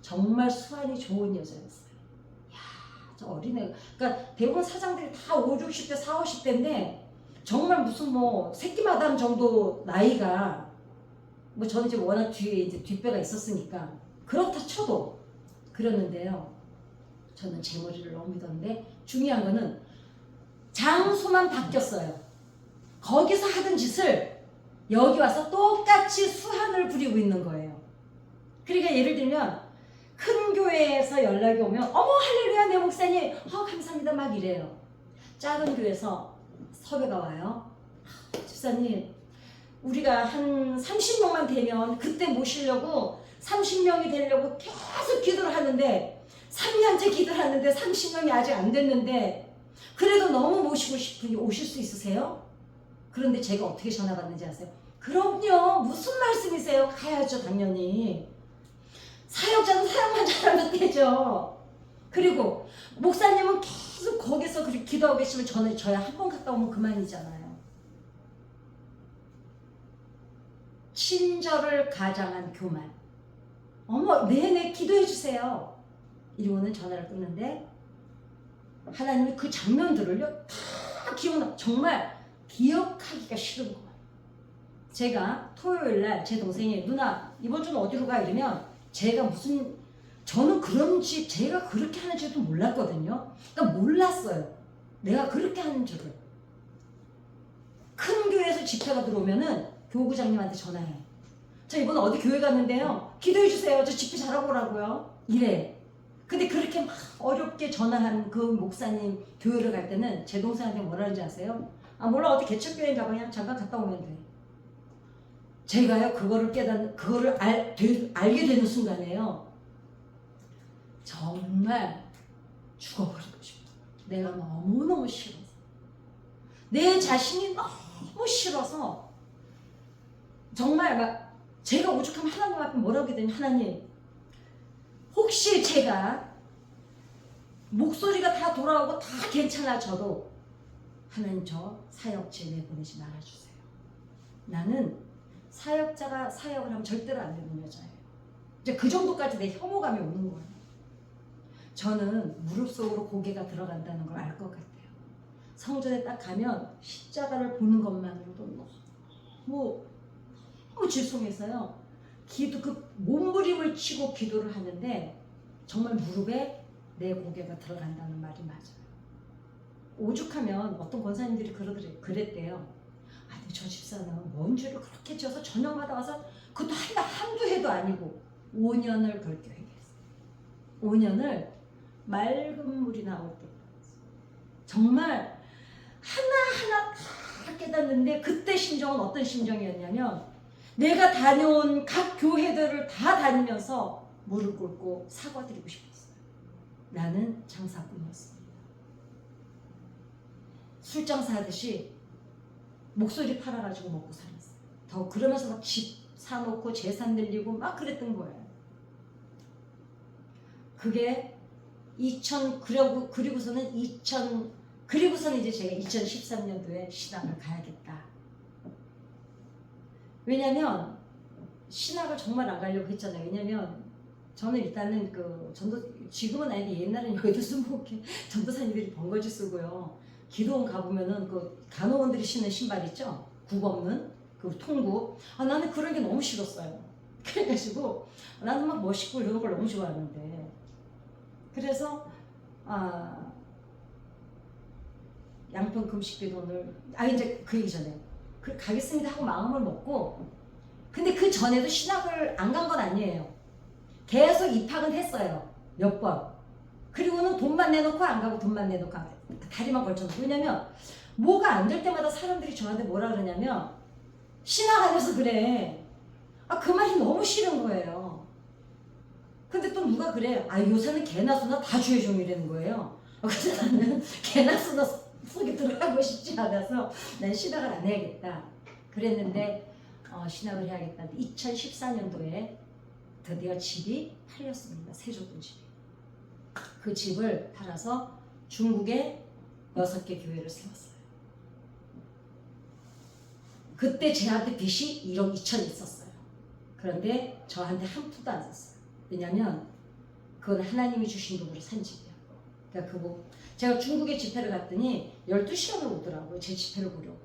정말 수완이 좋은 여자였어요. 이야, 저 어린애. 그러니까 대부분 사장들이 다 5, 60대, 4, 50대인데 정말 무슨 뭐 새끼마담 정도 나이가 뭐 저는 이제 워낙 뒤에 이제 뒷배가 있었으니까 그렇다 쳐도 그랬는데요. 저는 제 머리를 너무 믿었는데 중요한 거는 장소만 바뀌었어요. 거기서 하던 짓을 여기 와서 똑같이 수한을 부리고 있는 거예요. 그러니까 예를 들면 큰 교회에서 연락이 오면 어머 할렐루야 내 목사님 감사합니다 막 이래요. 작은 교회에서 섭외가 와요. 집사님 우리가 한 30명만 되면 그때 모시려고 30명이 되려고 계속 기도를 하는데 3년째 기도를 하는데 30명이 아직 안 됐는데 그래도 너무 모시고 싶으니 오실 수 있으세요? 그런데 제가 어떻게 전화 받는지 아세요? 그럼요. 무슨 말씀이세요? 가야죠 당연히. 사역자는 사역만 잘하면 되죠. 그리고 목사님은 계속 거기서 그렇게 기도하고 계시면 저는 저야 한 번 갔다 오면 그만이잖아요. 친절을 가장한 교만. 어머 네네 기도해 주세요. 이러고는 전화를 끊는데 하나님이 그 장면들을요 다 기억나. 정말 기억하기가 싫은 거예요. 제가 토요일날 제 동생이 누나 이번 주는 어디로 가? 이러면 제가 저는 그런지 제가 그렇게 하는 줄도 몰랐거든요. 그러니까 몰랐어요. 내가 그렇게 하는 줄을. 큰 교회에서 집회가 들어오면은 교구장님한테 전화해. 저 이번에 어디 교회 갔는데요. 기도해 주세요. 저 집회 잘하고 오라고요. 이래. 근데 그렇게 막 어렵게 전화한 그 목사님 교회를 갈 때는 제 동생한테 뭐라는지 아세요? 몰라 어디 개척교회인가 봐. 그냥 잠깐 갔다 오면 돼. 제가요 그거를 알게 되는 순간에요. 정말 죽어버리고 싶어. 내가 너무너무 싫어서. 내 자신이 너무 싫어서 정말 막 제가 오죽하면 하나님 앞에 뭐라고 하게 되면 하나님 혹시 제가 목소리가 다 돌아오고 다 괜찮아져도 하나님 저 사역지에 내보내지 말아주세요. 나는 사역자가 사역을 하면 절대로 안 되는 여자예요. 이제 그 정도까지 내 혐오감이 오는 거예요. 저는 무릎 속으로 고개가 들어간다는 걸 알 것 같아요. 성전에 딱 가면 십자가를 보는 것만으로도 너무 죄송해서요. 그 몸부림을 치고 기도를 하는데 정말 무릎에 내 고개가 들어간다는 말이 맞아요. 오죽하면 어떤 권사님들이 그랬대요. 아니 저 집사는 뭔 줄을 그렇게 지어서 저녁마다 와서 그것도 한두 해도 아니고 5년을 그렇게 회개했어요. 5년을 맑은 물이 나올 때 정말 하나하나 다 깨닫는데 그때 심정은 어떤 심정이었냐면 내가 다녀온 각 교회들을 다 다니면서 무릎 꿇고 사과드리고 싶었어요. 나는 장사꾼이었습니다. 술장사 하듯이 목소리 팔아가지고 먹고 살았어요. 더 그러면서 막 집 사놓고 재산 늘리고 막 그랬던 거예요. 그게 그리고서는 이제 제가 2013년도에 신학을 가야겠다. 왜냐면 신학을 정말 안 가려고 했잖아요. 왜냐면 저는 일단은 지금은 아닌데 옛날에는 여의도 스모키 전도사님들이 번거지 쓰고요. 기도원 가보면은 그 간호원들이 신는 신발 있죠? 굽 없는 그 통굽. 나는 그런 게 너무 싫었어요. 그래가지고 나는 막 멋있고 이런 걸 너무 좋아하는데 그래서 양평 금식비 돈을 이제 그 얘기 전에 가겠습니다 하고 마음을 먹고 근데 그 전에도 신학을 안 간 건 아니에요. 계속 입학은 했어요. 몇 번. 그리고는 돈만 내놓고 안 가고 돈만 내놓고 안 가고 다리만 걸쳐놓고. 왜냐면 뭐가 안 될 때마다 사람들이 저한테 뭐라 그러냐면 신학 안 해서 그래. 그 말이 너무 싫은 거예요. 근데 또 누가 그래. 요새는 개나 소나 다 주의 종이라는 거예요. 그래서 나는 개나 소나 속에 들어가고 싶지 않아서 난 신학을 안 해야겠다. 그랬는데 신학을 해야겠다. 2014년도에 드디어 집이 팔렸습니다. 세조돈 집이. 그 집을 팔아서 중국에 6개 교회를 세웠어요. 그때 제한테 빚이 1억 2천 있었어요. 그런데 저한테 한 푼도 안 샀어요. 왜냐면 그건 하나님이 주신 돈으로 산 집이야. 그러니까 제가 중국에 집회를 갔더니 12시간을 오더라고요. 제 집회를 보려고.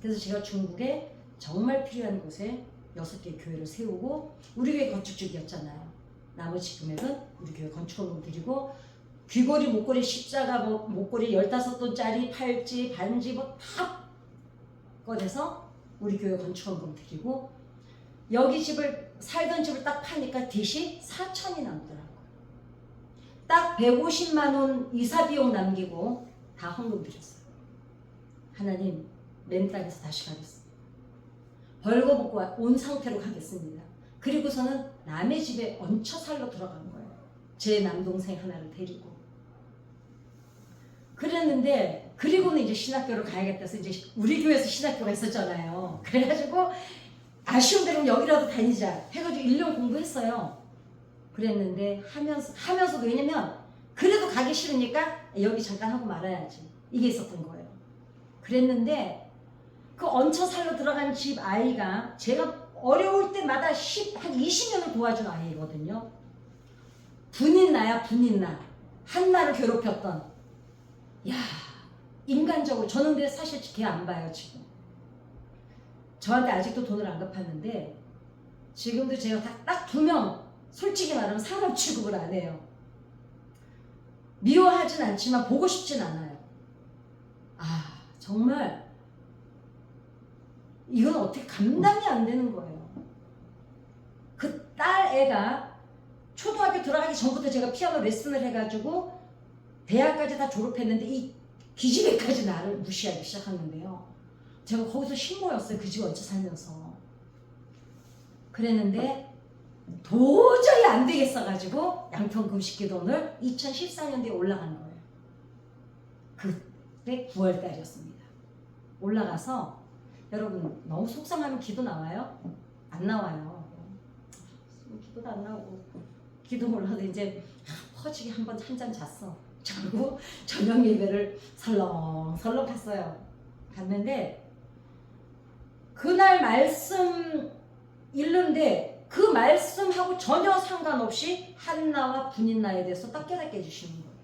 그래서 제가 중국에 정말 필요한 곳에 6개 교회를 세우고, 우리 교회 건축주기였잖아요. 나머지 금액은 우리 교회 건축원금 드리고, 귀걸이, 목걸이, 십자가, 목걸이 15돈짜리 팔찌, 반지 다 꺼내서 우리 교회 건축원금 드리고, 여기 살던 집을 딱 파니까 빚이 4천이 남더라고요. 딱 150만 원 이사 비용 남기고 다 헌금 드렸어요. 하나님, 맨 땅에서 다시 가겠습니다. 벌거벗고 온 상태로 가겠습니다. 그리고서는 남의 집에 얹혀 살러 들어간 거예요. 제 남동생 하나를 데리고. 그랬는데, 그리고는 이제 신학교를 가야겠다 해서 이제 우리 교회에서 신학교가 있었잖아요. 그래가지고 아쉬운 대로 여기라도 다니자 해가지고 1년 공부했어요. 그랬는데 하면서도, 왜냐면 그래도 가기 싫으니까 여기 잠깐 하고 말아야지, 이게 있었던 거예요. 그랬는데 그 얹혀 살러 들어간 집 아이가 제가 어려울 때마다 한 20년을 도와준 아이거든요. 분인나야 분인나. 한나를 괴롭혔던. 야, 인간적으로. 저는 근데 사실 걔 안 봐요 지금. 저한테 아직도 돈을 안 갚았는데 지금도 제가 딱 2명, 솔직히 말하면 사람 취급을 안 해요. 미워하진 않지만 보고 싶진 않아요. 아, 정말 이건 어떻게 감당이 안 되는 거예요. 그 딸 애가 초등학교 들어가기 전부터 제가 피아노 레슨을 해가지고 대학까지 다 졸업했는데 이 기집애까지 나를 무시하기 시작하는데요. 제가 거기서 신모였어요. 그 집 얹혀 살면서. 그랬는데 도저히 안 되겠어가지고 양평 금식기도원을 2014년도에 올라간 거예요. 그때 9월달이었습니다. 올라가서, 여러분 너무 속상하면 기도 나와요? 안 나와요. 기도도 안 나오고, 기도 몰라도 이제 퍼지게 한 잔 잤어. 그리고 저녁 예배를 설렁설렁 갔어요. 갔는데 그날 말씀 읽는데 그 말씀하고 전혀 상관없이 한나와 분인나에 대해서 딱 깨닫게 해주시는 거예요.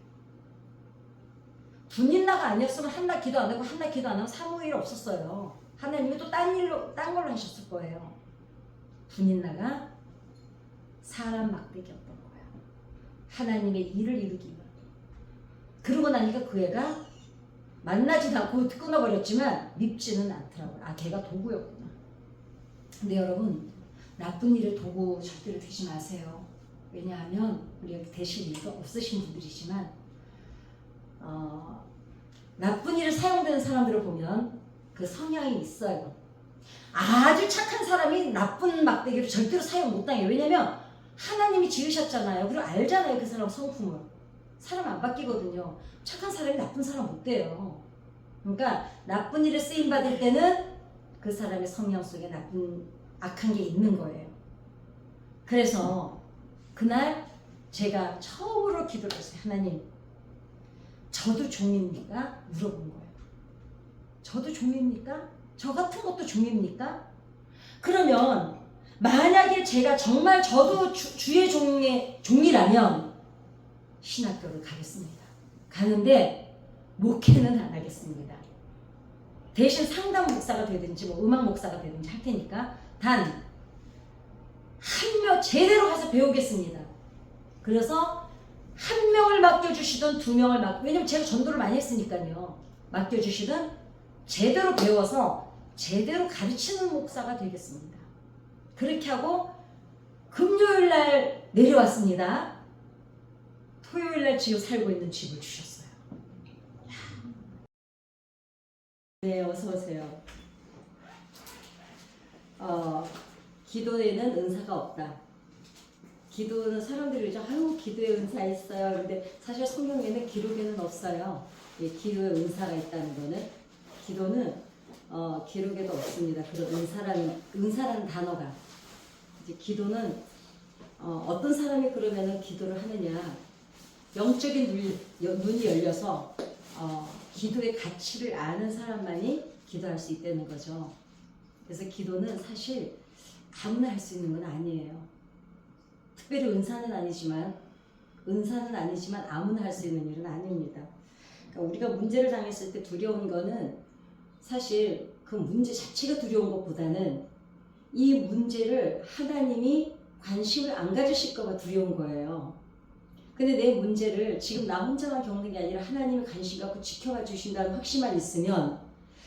분인나가 아니었으면 한나 기도 안 하고, 한나 기도 안 하면 사무일 없었어요. 하나님이 또 딴 걸로 하셨을 거예요. 분인나가 사람 막대기였던 거야. 하나님의 일을 이루기 위해. 그러고 나니까 그 애가 만나지도 않고 끊어버렸지만 밉지는 않더라고요. 아, 걔가 도구였구나. 근데 여러분, 나쁜 일을 도구 절대로 되지 마세요. 왜냐하면 우리 여기 대신 이가 없으신 분들이지만 나쁜 일을 사용되는 사람들을 보면 그 성향이 있어요. 아주 착한 사람이 나쁜 막대기를 절대로 사용 못당해요. 왜냐면 하나님이 지으셨잖아요. 그리고 알잖아요, 그 사람 성품을. 사람 안 바뀌거든요. 착한 사람이 나쁜 사람 못 돼요. 그러니까 나쁜 일에 쓰임 받을 때는 그 사람의 성향 속에 악한 게 있는 거예요. 그래서 그날 제가 처음으로 기도를 했어요. 하나님, 저도 종입니까? 물어본 거예요. 저도 종입니까? 저 같은 것도 종입니까? 그러면 만약에 제가 정말 저도 주의 종이라면 신학교를 가겠습니다. 가는데 목회는 안 하겠습니다. 대신 상담 목사가 되든지 음악 목사가 되든지 할 테니까 단 한 명 제대로 가서 배우겠습니다. 그래서 한 명을 맡겨주시든 2명을 왜냐면 제가 전도를 많이 했으니까요. 맡겨주시든 제대로 배워서 제대로 가르치는 목사가 되겠습니다. 그렇게 하고 금요일 날 내려왔습니다. 토요일 날 지금 살고 있는 집을 주셨어요. 네, 어서 오세요. 기도에는 은사가 없다. 기도는 사람들이 이제 아유 기도에 은사 있어요. 근데 사실 성경에는 기록에는 없어요. 이 기도에 은사가 있다는 거는 기도는 기록에도 없습니다. 그런 은사라는 단어가 이제 기도는 어떤 사람이 그러면은 기도를 하느냐 영적인 눈이 열려서 기도의 가치를 아는 사람만이 기도할 수 있다는 거죠. 그래서 기도는 사실 아무나 할 수 있는 건 아니에요. 특별히 은사는 아니지만 아무나 할 수 있는 일은 아닙니다. 그러니까 우리가 문제를 당했을 때 두려운 거는 사실 그 문제 자체가 두려운 것보다는 이 문제를 하나님이 관심을 안 가지실까 봐 두려운 거예요. 근데 내 문제를 지금 나 혼자만 겪는 게 아니라 하나님이 관심 갖고 지켜봐 주신다는 확신만 있으면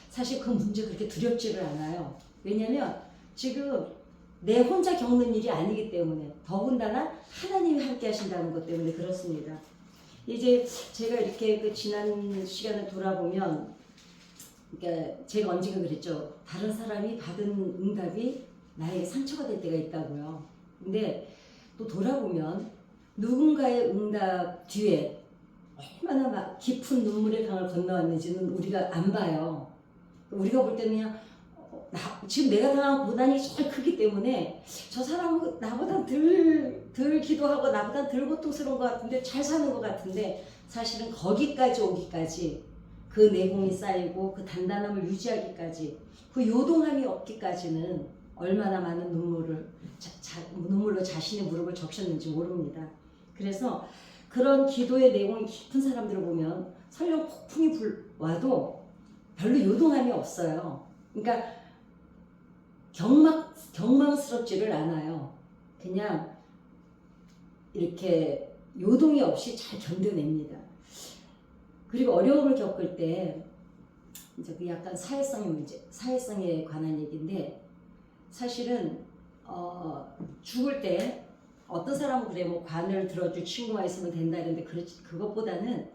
사실 그 문제 그렇게 두렵지를 않아요. 왜냐면 지금 내 혼자 겪는 일이 아니기 때문에 더군다나 하나님이 함께 하신다는 것 때문에 그렇습니다. 이제 제가 이렇게 그 지난 시간을 돌아보면 그러니까 제가 언젠가 그랬죠. 다른 사람이 받은 응답이 나에게 상처가 될 때가 있다고요. 근데 또 돌아보면 누군가의 응답 뒤에 얼마나 막 깊은 눈물의 강을 건너왔는지는 우리가 안 봐요. 우리가 볼 때는 그냥 지금 내가 당한 고난이 제일 크기 때문에 저 사람은 나보다 덜 기도하고 나보다 덜 고통스러운 것 같은데 잘 사는 것 같은데 사실은 거기까지 오기까지 그 내공이 쌓이고 그 단단함을 유지하기까지 그 요동함이 없기까지는 얼마나 많은 눈물로 자신의 무릎을 적셨는지 모릅니다. 그래서 그런 기도의 내공이 깊은 사람들을 보면 설령 폭풍이 와도 별로 요동함이 없어요. 그러니까 경망스럽지를 않아요. 그냥 이렇게 요동이 없이 잘 견뎌냅니다. 그리고 어려움을 겪을 때 이제 그 약간 사회성의 문제, 사회성에 관한 얘기인데 사실은 죽을 때 어떤 사람은 그래 뭐 관을 들어줄 친구가 있으면 된다 이런데 그것보다는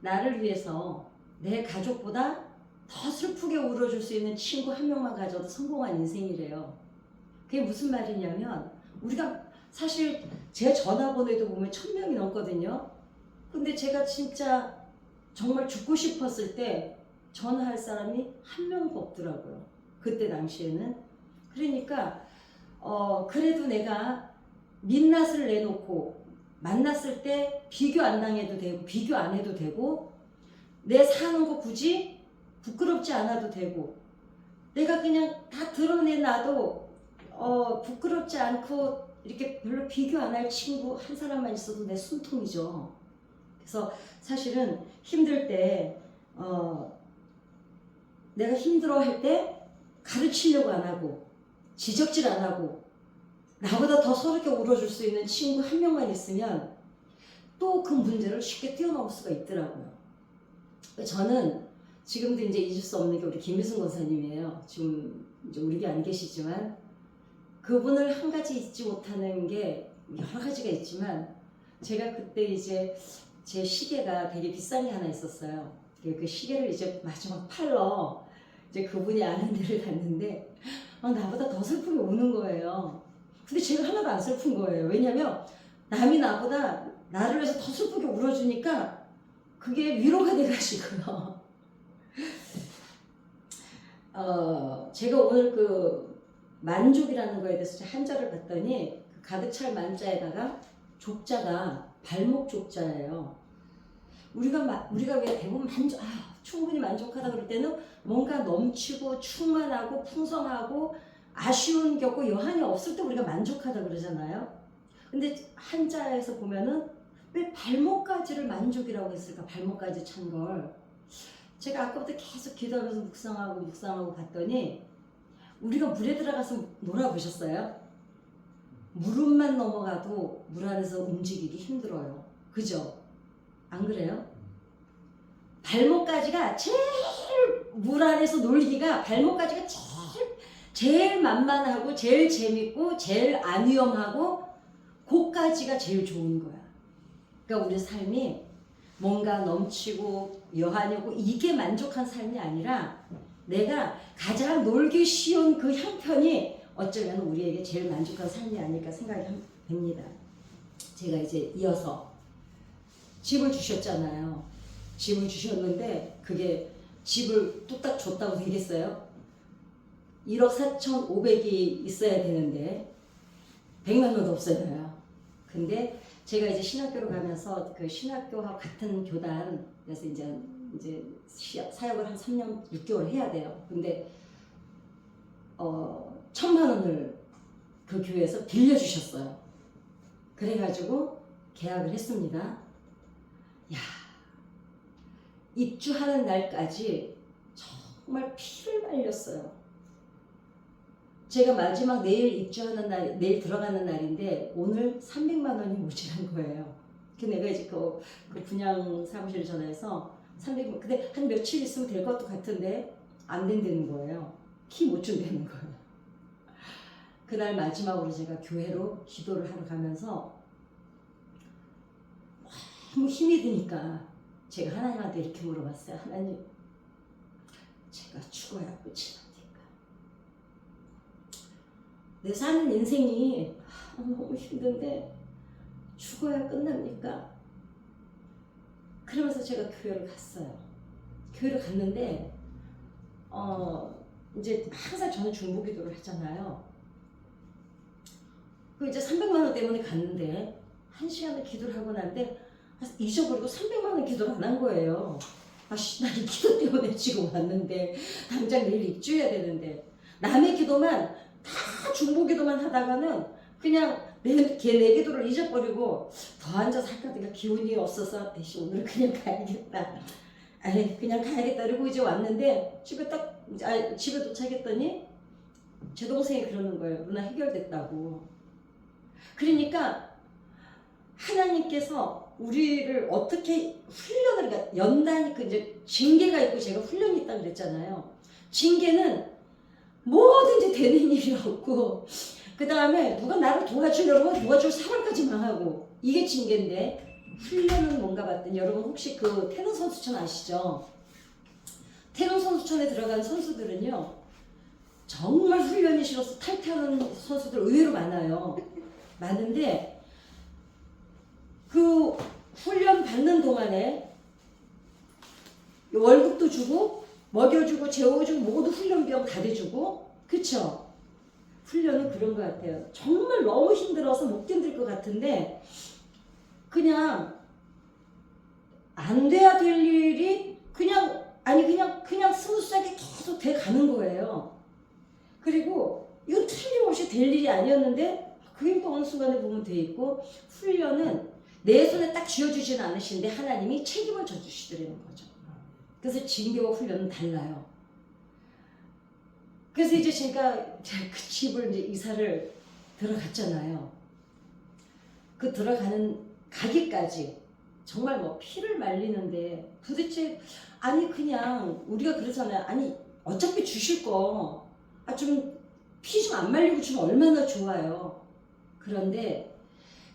나를 위해서 내 가족보다 더 슬프게 울어줄 수 있는 친구 한 명만 가져도 성공한 인생이래요. 그게 무슨 말이냐면 우리가 사실 제 전화번호에도 보면 1000명이 넘거든요. 근데 제가 진짜 정말 죽고 싶었을 때 전화할 사람이 한 명도 없더라고요. 그때 당시에는. 그러니까 그래도 내가 민낯을 내놓고 만났을 때 비교 안 당해도 되고 비교 안 해도 되고 내 사는 거 굳이 부끄럽지 않아도 되고 내가 그냥 다 드러내놔도 부끄럽지 않고 이렇게 별로 비교 안 할 친구 한 사람만 있어도 내 숨통이죠. 그래서 사실은 힘들 때 내가 힘들어할 때 가르치려고 안 하고 지적질 안 하고 나보다 더 서럽게 울어줄 수 있는 친구 한 명만 있으면 또 그 문제를 쉽게 뛰어넘을 수가 있더라고요. 저는 지금도 이제 잊을 수 없는 게 우리 김유승 권사님이에요. 지금 이제 우리 게 안 계시지만 그분을 한 가지 잊지 못하는 게 여러 가지가 있지만 제가 그때 이제 제 시계가 되게 비싼 게 하나 있었어요. 그 시계를 이제 마지막 팔러 이제 그분이 아는 데를 갔는데 나보다 더 슬프게 우는 거예요. 근데 제가 하나도 안 슬픈 거예요. 왜냐면 남이 나보다 나를 위해서 더 슬프게 울어주니까 그게 위로가 돼가지고요. 제가 오늘 그 만족이라는 거에 대해서 한자를 봤더니 그 가득 찰 만자에다가 족자가 발목 족자예요. 우리가 왜 대부분 충분히 만족하다 그럴 때는 뭔가 넘치고 충만하고 풍성하고 아쉬운 겪고 여한이 없을 때 우리가 만족하다 그러잖아요. 근데 한자에서 보면은 왜 발목까지를 만족이라고 했을까? 발목까지 찬 걸. 제가 아까부터 계속 기도하면서 묵상하고 봤더니 우리가 물에 들어가서 놀아보셨어요? 무릎만 넘어가도 물 안에서 움직이기 힘들어요. 그죠? 안 그래요? 발목까지가 제일 물 안에서 놀기가 발목까지가 제일 만만하고 제일 재밌고 제일 안 위험하고 그까지가 제일 좋은 거야. 그러니까 우리 삶이 뭔가 넘치고 여한이 오고 이게 만족한 삶이 아니라 내가 가장 놀기 쉬운 그 형편이 어쩌면 우리에게 제일 만족한 삶이 아닐까 생각이 됩니다. 제가 이제 이어서 집을 주셨잖아요. 집을 주셨는데 그게 집을 뚝딱 줬다고 되겠어요? 1억 4,500이 있어야 되는데 100만 원도 없어요. 근데 제가 이제 신학교로 가면서 그 신학교와 같은 교단, 그래서 이제 사역을 한 3년 6개월 해야 돼요. 근데 1,000만 원을 그 교회에서 빌려주셨어요. 그래가지고 계약을 했습니다. 야, 입주하는 날까지 정말 피를 말렸어요. 제가 마지막 내일 입주하는 날, 내일 들어가는 날인데 오늘 300만 원이 모자란 거예요. 그 내가 이제 그 분양 사무실에 전화해서 300만, 근데 한 며칠 있으면 될 것도 같은데 안 된다는 거예요. 키 못 준다는 거예요. 그날 마지막으로 제가 교회로 기도를 하러 가면서 너무 힘이 드니까 제가 하나님한테 이렇게 물어봤어요. 하나님, 제가 죽어야 끝이 납니까? 내 사는 인생이 너무 힘든데 죽어야 끝납니까? 그러면서 제가 교회를 갔어요. 교회를 갔는데 이제 항상 저는 중보기도를 하잖아요. 그 이제 300만 원 때문에 갔는데 1시간을 기도를 하고 났는데 잊어버리고 300만 원 기도를 안 한 거예요. 나 이 기도 때문에 지금 왔는데 당장 내일 입주해야 되는데 남의 기도만 다 중보기도만 하다가는 그냥 내 기도를 잊어버리고 더 앉아서 할까 내가 기운이 없어서 대신 오늘 그냥 가야겠다. 그냥 가야겠다. 그리고 이제 왔는데 집에 도착했더니 제 동생이 그러는 거예요. 누나 해결됐다고. 그러니까 하나님께서 우리를 어떻게 훈련을, 그러니까 연단이 이제 징계가 있고 제가 훈련이 있다고 그랬잖아요. 징계는 뭐든지 되는 일이 없고 그 다음에 누가 나를 도와주려고 도와줄 사람까지 망하고 이게 징계인데 훈련은 뭔가 봤더니 여러분 혹시 그 태릉 선수촌 아시죠? 태릉 선수촌에 들어간 선수들은요 정말 훈련이 싫어서 탈퇴하는 선수들 의외로 많아요. 많은데 그 훈련 받는 동안에 월급도 주고 먹여주고 재워주고 모두 훈련비용 다 대주고 그쵸? 훈련은 그런 것 같아요. 정말 너무 힘들어서 못 견딜 것 같은데 그냥 안 돼야 될 일이 그냥 스무스하게 계속 돼 가는 거예요. 그리고 이거 틀림없이 될 일이 아니었는데 그 일도 어느 순간에 보면 돼 있고 훈련은 내 손에 딱 쥐어주지는 않으시는데 하나님이 책임을 져주시더라는 거죠. 그래서 징계와 훈련은 달라요. 그래서 이제 제가 그 집을 이제 이사를 들어갔잖아요. 그 가기까지 정말 뭐 피를 말리는데 도대체 그냥 우리가 그러잖아요. 어차피 주실 거 좀 피 좀 안 말리고 주면 얼마나 좋아요. 그런데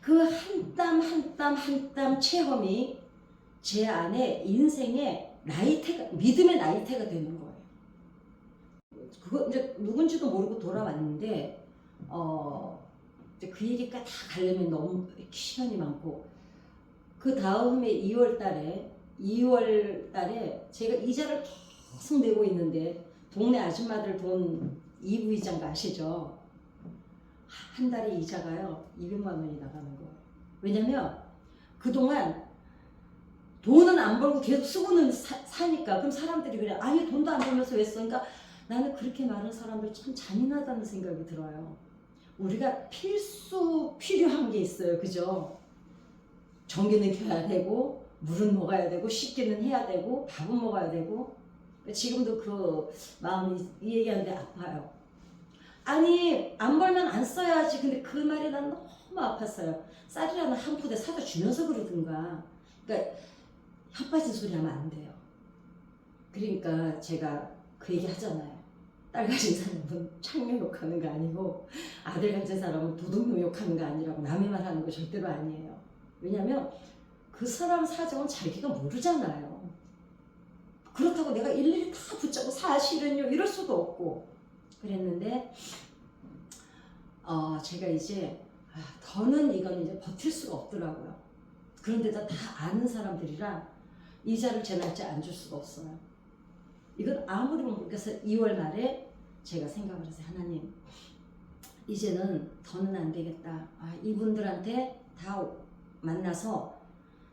그 한 땀 한 땀 한 땀 체험이 제 안에 인생의 믿음의 나이테가 되는 거예요. 그거 이제 누군지도 모르고 돌아왔는데 이제 그 얘기가 다 가려면 너무 시간이 많고 그 다음에 2월 달에 제가 이자를 계속 내고 있는데 동네 아줌마들 돈 EV장가 아시죠? 한 달에 이자가요 200만 원이 나가는 거예요. 왜냐면 그동안 돈은 안 벌고 계속 쓰고는 사니까 그럼 사람들이 그래 돈도 안 벌면서 왜 써? 그러니까 나는 그렇게 많은 사람들 참 잔인하다는 생각이 들어요. 우리가 필요한 게 있어요. 그죠? 전기는 켜야 되고 물은 먹어야 되고 씻기는 해야 되고 밥은 먹어야 되고 지금도 그 마음이 이 얘기하는데 아파요. 안 벌면 안 써야지. 근데 그 말이 난 너무 아팠어요. 쌀이라는 한 푸대 사다 주면서 그러든가. 그러니까 혀 빠진 소리 하면 안 돼요. 그러니까 제가 그 얘기 하잖아요. 딸 가진 사람은 창녀 욕하는 거 아니고 아들 가진 사람은 도둑놈 욕하는 거 아니라고 남의 말 하는 거 절대로 아니에요. 왜냐면 그 사람 사정은 자기가 모르잖아요. 그렇다고 내가 일일이 다 붙잡고 사실은요 이럴 수도 없고 그랬는데 제가 이제 더는 이건 이제 버틸 수가 없더라고요. 그런데다 다 아는 사람들이라 이자를 제 날짜에 안 줄 수가 없어요. 이건 아무리 그래서 2월 말에 제가 생각을 해서 하나님 이제는 더는 안 되겠다. 이분들한테 다 만나서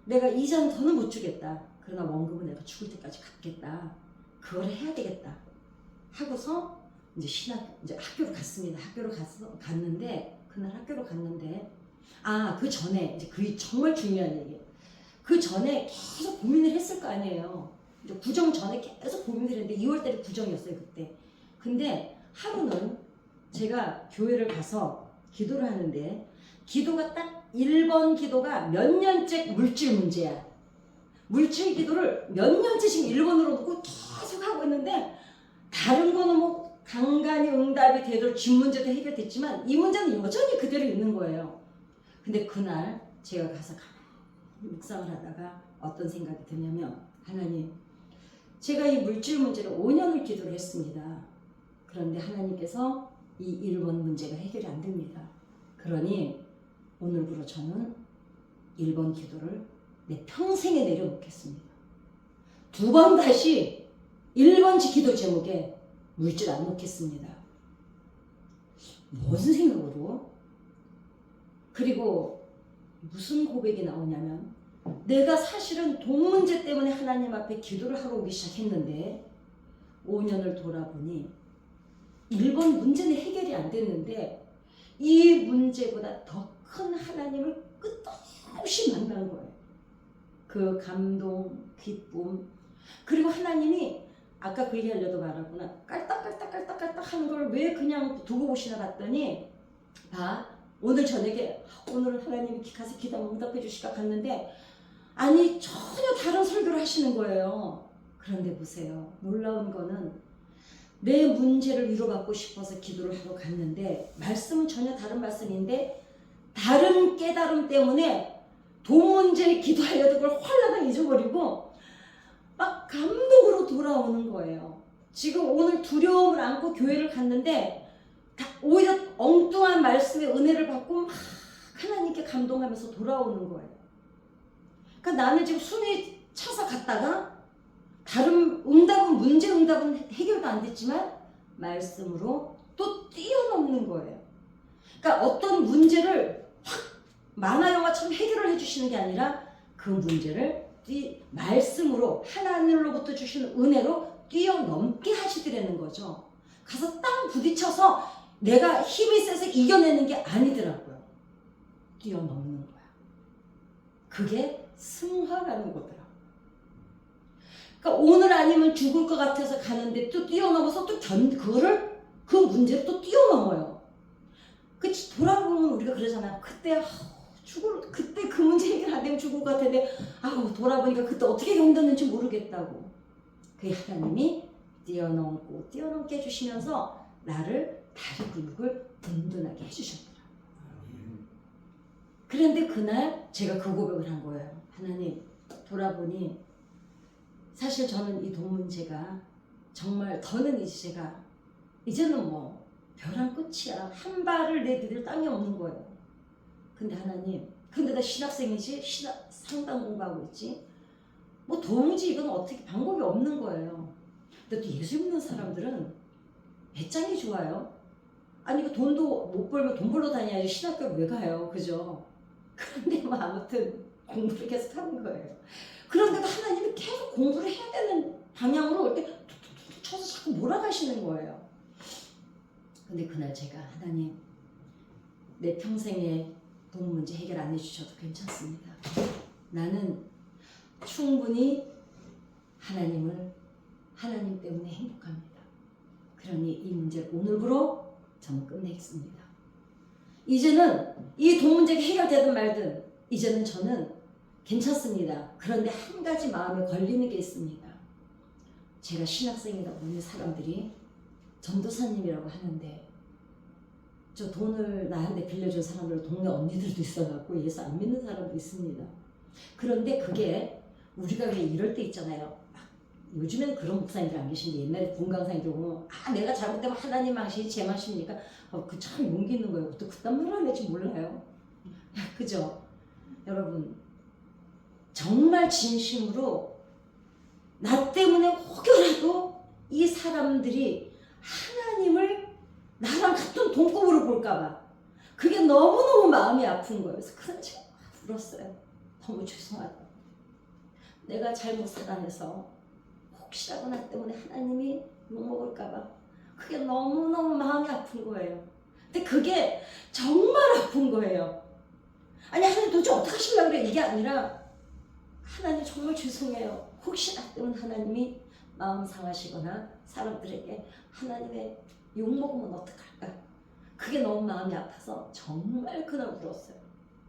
내가 이자는 더는 못 주겠다. 그러나 원금은 내가 죽을 때까지 갚겠다. 그걸 해야 되겠다. 하고서 이제 학교로 갔습니다. 갔는데 그날 학교로 갔는데 그 전에 이제 그게 정말 중요한 얘기예요. 그 전에 계속 고민을 했을 거 아니에요. 이제 구정 전에 계속 고민을 했는데 2월달에 구정이었어요 그때. 근데 하루는 제가 교회를 가서 기도를 하는데 기도가 딱 1번 기도가 몇 년째 물질 문제야. 물질 기도를 몇 년째 지금 1번으로 놓고 계속 하고 있는데 다른 거는 뭐 간간히 응답이 되도록 집 문제도 해결됐지만 이 문제는 여전히 그대로 있는 거예요. 근데 그날 제가 가서 묵상을 하다가 어떤 생각이 드냐면 하나님 제가 이 물질 문제를 5년을 기도를 했습니다. 그런데 하나님께서 이 1번 문제가 해결이 안 됩니다. 그러니 오늘부로 저는 1번 기도를 내 평생에 내려놓겠습니다. 2번 다시 1번 기도 제목에 물질 안 놓겠습니다. 무슨 생각으로? 그리고 무슨 고백이 나오냐면 내가 사실은 돈 문제 때문에 하나님 앞에 기도를 하러 오기 시작했는데 5년을 돌아보니 1번 문제는 해결이 안 됐는데 이 문제보다 더 큰 하나님을 끝없이 만난 거예요. 그 감동, 기쁨 그리고 하나님이 아까 그 얘기하려도 말하구나. 깔딱깔딱 하는 걸 왜 그냥 두고 보시나 봤더니 오늘 저녁에 오늘은 하나님이 가서 기도 응답해 주실까 갔는데 아니 전혀 다른 설교를 하시는 거예요. 그런데 보세요. 놀라운 거는 내 문제를 위로받고 싶어서 기도를 하러 갔는데 말씀은 전혀 다른 말씀인데 다른 깨달음 때문에 돈 문제에 기도하려던 걸 헐라당 잊어버리고 막 감동으로 돌아오는 거예요. 지금 오늘 두려움을 안고 교회를 갔는데 오히려 엉뚱한 말씀의 은혜를 받고 막 하나님께 감동하면서 돌아오는 거예요. 그러니까 나는 지금 순위 차서 갔다가 다른 문제 응답은 해결도 안 됐지만 말씀으로 또 뛰어넘는 거예요. 그러니까 어떤 문제를 확 만화 영화처럼 해결을 해주시는 게 아니라 그 문제를 말씀으로 하나님으로부터 주시는 은혜로 뛰어넘게 하시더라는 거죠. 가서 땅 부딪혀서 내가 힘이 세서 이겨내는 게 아니더라고요. 뛰어넘는 거야. 그게 승화라는 거더라. 그러니까 오늘 아니면 죽을 것 같아서 가는데 또 뛰어넘어서 그 문제를 또 뛰어넘어요. 돌아보면 우리가 그러잖아요. 그때 그 문제 해결 안 되면 죽을 것 같은데 돌아보니까 그때 어떻게 견뎠는지 모르겠다고. 그 하나님이 뛰어넘게 해주시면서 나를 다리 근육을 든든하게 해주셨더라. 그런데 그날 제가 그 고백을 한 거예요. 하나님 돌아보니 사실 저는 이 돈 문제가 정말 더는 이제는 뭐 벼랑 끝이야. 한 발을 내디딜 땅이 없는 거예요. 근데 하나님, 근데 나 신학생이지? 상담 공부하고 있지? 뭐 도무지 이건 어떻게 방법이 없는 거예요. 근데 또 예수 믿는 사람들은 배짱이 좋아요. 아니 그 돈도 못 벌면 돈 벌러 다녀야지 신학교를 왜 가요? 그죠? 그런데 뭐 아무튼 공부를 계속 하는 거예요. 그런데도 하나님이 계속 공부를 해야 되는 방향으로 올 때 툭툭툭 쳐서 자꾸 몰아가시는 거예요. 근데 그날 제가 하나님 내 평생에 돈 문제 해결 안 해주셔도 괜찮습니다. 나는 충분히 하나님 때문에 행복합니다. 그러니 이 문제를 오늘부로 저는 끝내겠습니다. 이제는 이 돈 문제가 해결되든 말든 이제는 저는 괜찮습니다. 그런데 한 가지 마음에 걸리는 게 있습니다. 제가 신학생이다 보니 사람들이 전도사님이라고 하는데 저 돈을 나한테 빌려준 사람들 동네 언니들도 있어갖고 예수 안 믿는 사람도 있습니다. 그런데 그게 우리가 왜 이럴 때 있잖아요. 요즘에는 그런 목사님들 안 계신데 옛날에 분강사님들 보면 내가 잘못되면 하나님 망신이 제 망신이니까 그 참 용기 있는 거예요. 또 그딴 말 하는지 몰라요. 그죠? 여러분 정말 진심으로 나 때문에 혹여라도 이 사람들이 하나님을 나랑 같은 동급으로 볼까봐 그게 너무너무 마음이 아픈 거예요. 그래서 그날 제가 울었어요. 너무 죄송하다. 내가 잘못 살아내서 혹시라도 나 때문에 하나님이 욕먹을까봐 그게 너무너무 마음이 아픈 거예요. 근데 그게 정말 아픈 거예요. 아니 하나님 도대체 어떻게 하시려고 그래? 이게 아니라 하나님 정말 죄송해요. 혹시 나 때문에 하나님이 마음 상하시거나 사람들에게 하나님의 욕먹으면 어떡할까? 그게 너무 마음이 아파서 정말 그날 울었어요.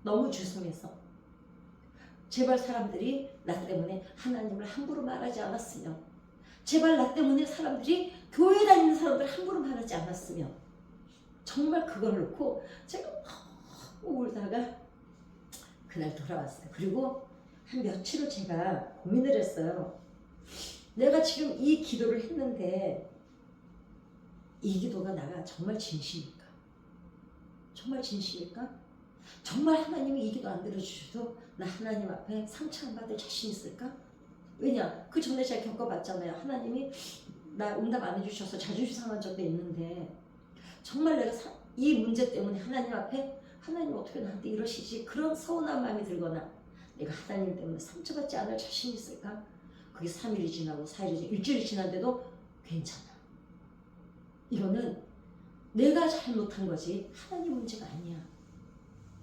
너무 죄송해서. 제발 사람들이 나 때문에 하나님을 함부로 말하지 않았으면, 제발 나 때문에 사람들이 교회 다니는 사람들 함부로 말하지 않았으면, 정말 그걸 놓고 제가 너무 울다가 그날 돌아왔어요. 그리고 한 며칠을 제가 고민을 했어요. 내가 지금 이 기도를 했는데 이 기도가 나가 정말 진심일까? 정말 진심일까? 정말 하나님이 이 기도 안 들어주셔도 나 하나님 앞에 상처 안 받을 자신 있을까? 왜냐? 그 전에 제가 겪어봤잖아요. 하나님이 나 응답 안 해주셔서 자존심 상한 적도 있는데 정말 내가 이 문제 때문에 하나님 앞에 하나님 어떻게 나한테 이러시지? 그런 서운한 마음이 들거나 내가 하나님 때문에 상처받지 않을 자신 있을까? 그게 3일이 지나고 4일이 지나고 일주일이 지났는데도 괜찮아. 이거는 내가 잘못한 거지 하나님 문제가 아니야.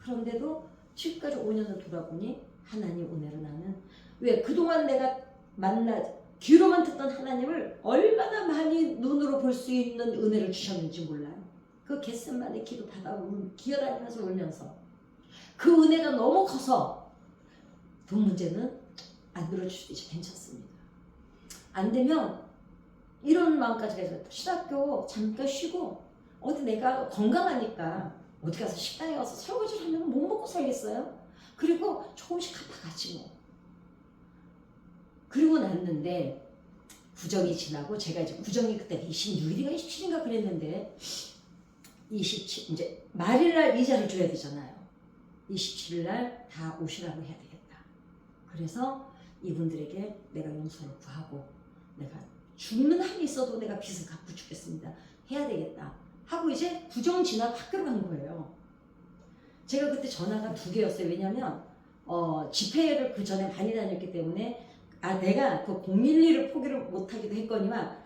그런데도 지금까지 5년을 돌아보니 하나님 은혜로 나는 왜 그동안 내가 귀로만 듣던 하나님을 얼마나 많이 눈으로 볼 수 있는 은혜를 주셨는지 몰라요. 그 겟세마네 기도 받아 기어다니면서 울면서 그 은혜가 너무 커서 돈 문제는 안 들어주셔도 이제 괜찮습니다. 안 되면 이런 마음까지 해서 신학교 잠깐 쉬고 어디 내가 건강하니까 어디 가서 식당에 가서 설거지를 하면 못 먹고 살겠어요? 그리고 조금씩 갚아가지 뭐. 그리고 났는데 구정이 지나고 제가 이제 구정이 그때 26일인가 27일인가 그랬는데 27 이제 말일날 이자를 줘야 되잖아요. 27일날 다 오시라고 해야 되겠다. 그래서 이분들에게 내가 용서를 구하고 내가 죽는 한이 있어도 내가 빚을 갚고 죽겠습니다. 해야 되겠다. 하고 이제 구정 지나고 학교를 간 거예요. 제가 그때 전화가 2개였어요. 왜냐면 집회를 그 전에 많이 다녔기 때문에 내가 그 011을 포기를 못하기도 했거니와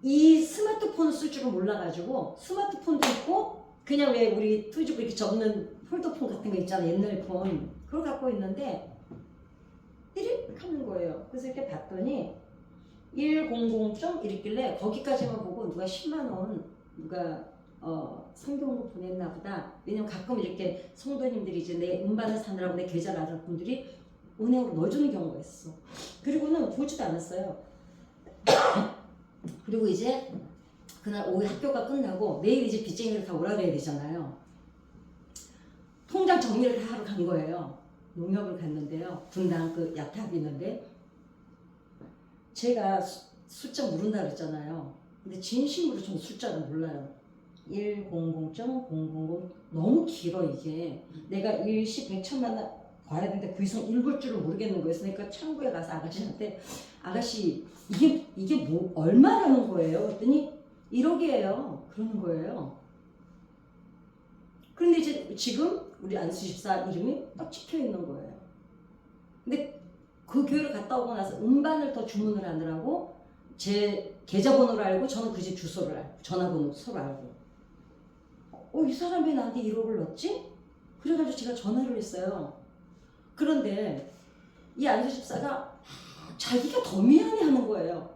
이 스마트폰을 쓸 줄은 몰라가지고 스마트폰도 있고 그냥 왜 우리 뚜지고 이렇게 접는 폴더폰 같은 거 있잖아요. 옛날 폰 그걸 갖고 있는데 이렇게 하는 거예요. 그래서 이렇게 봤더니 100점 이랬길래 거기까지만 보고 누가 10만원 누가 성경으로 보냈나 보다. 왜냐면 가끔 이렇게 성도님들이 이제 내 음반을 사느라고 내 계좌를 알아 분들이 은행으로 넣어주는 경우가 있어. 그리고는 보지도 않았어요. 그리고 이제 그날 오후에 학교가 끝나고 내일 이제 빚쟁이를 다 오라 그래야 되잖아요. 통장 정리를 다 하러 간 거예요. 농협을 갔는데요. 분당 그 야탑이 있는데 제가 숫자 모른다 그랬잖아요. 근데 진심으로 전 숫자를 몰라요. 100.000 너무 길어 이게. 내가 일시 100천만 봐야 되는데 그 이상 읽을 줄을 모르겠는 거예요. 그러니까 창구에 가서 아가씨한테 아가씨 이게 뭐 얼마라는 거예요? 그랬더니 1억이에요. 그러는 거예요. 그런데 이제 지금 우리 안수 집사 이름이 딱 찍혀 있는 거예요. 근데 그 교회를 갔다 오고 나서 음반을 더 주문을 하느라고 제 계좌번호를 알고 저는 그 집 주소를 알고 전화번호 서로 알고 이 사람이 나한테 1억을 넣었지? 그래가지고 제가 전화를 했어요. 그런데 이 안수 집사가 자기가 더 미안해하는 거예요.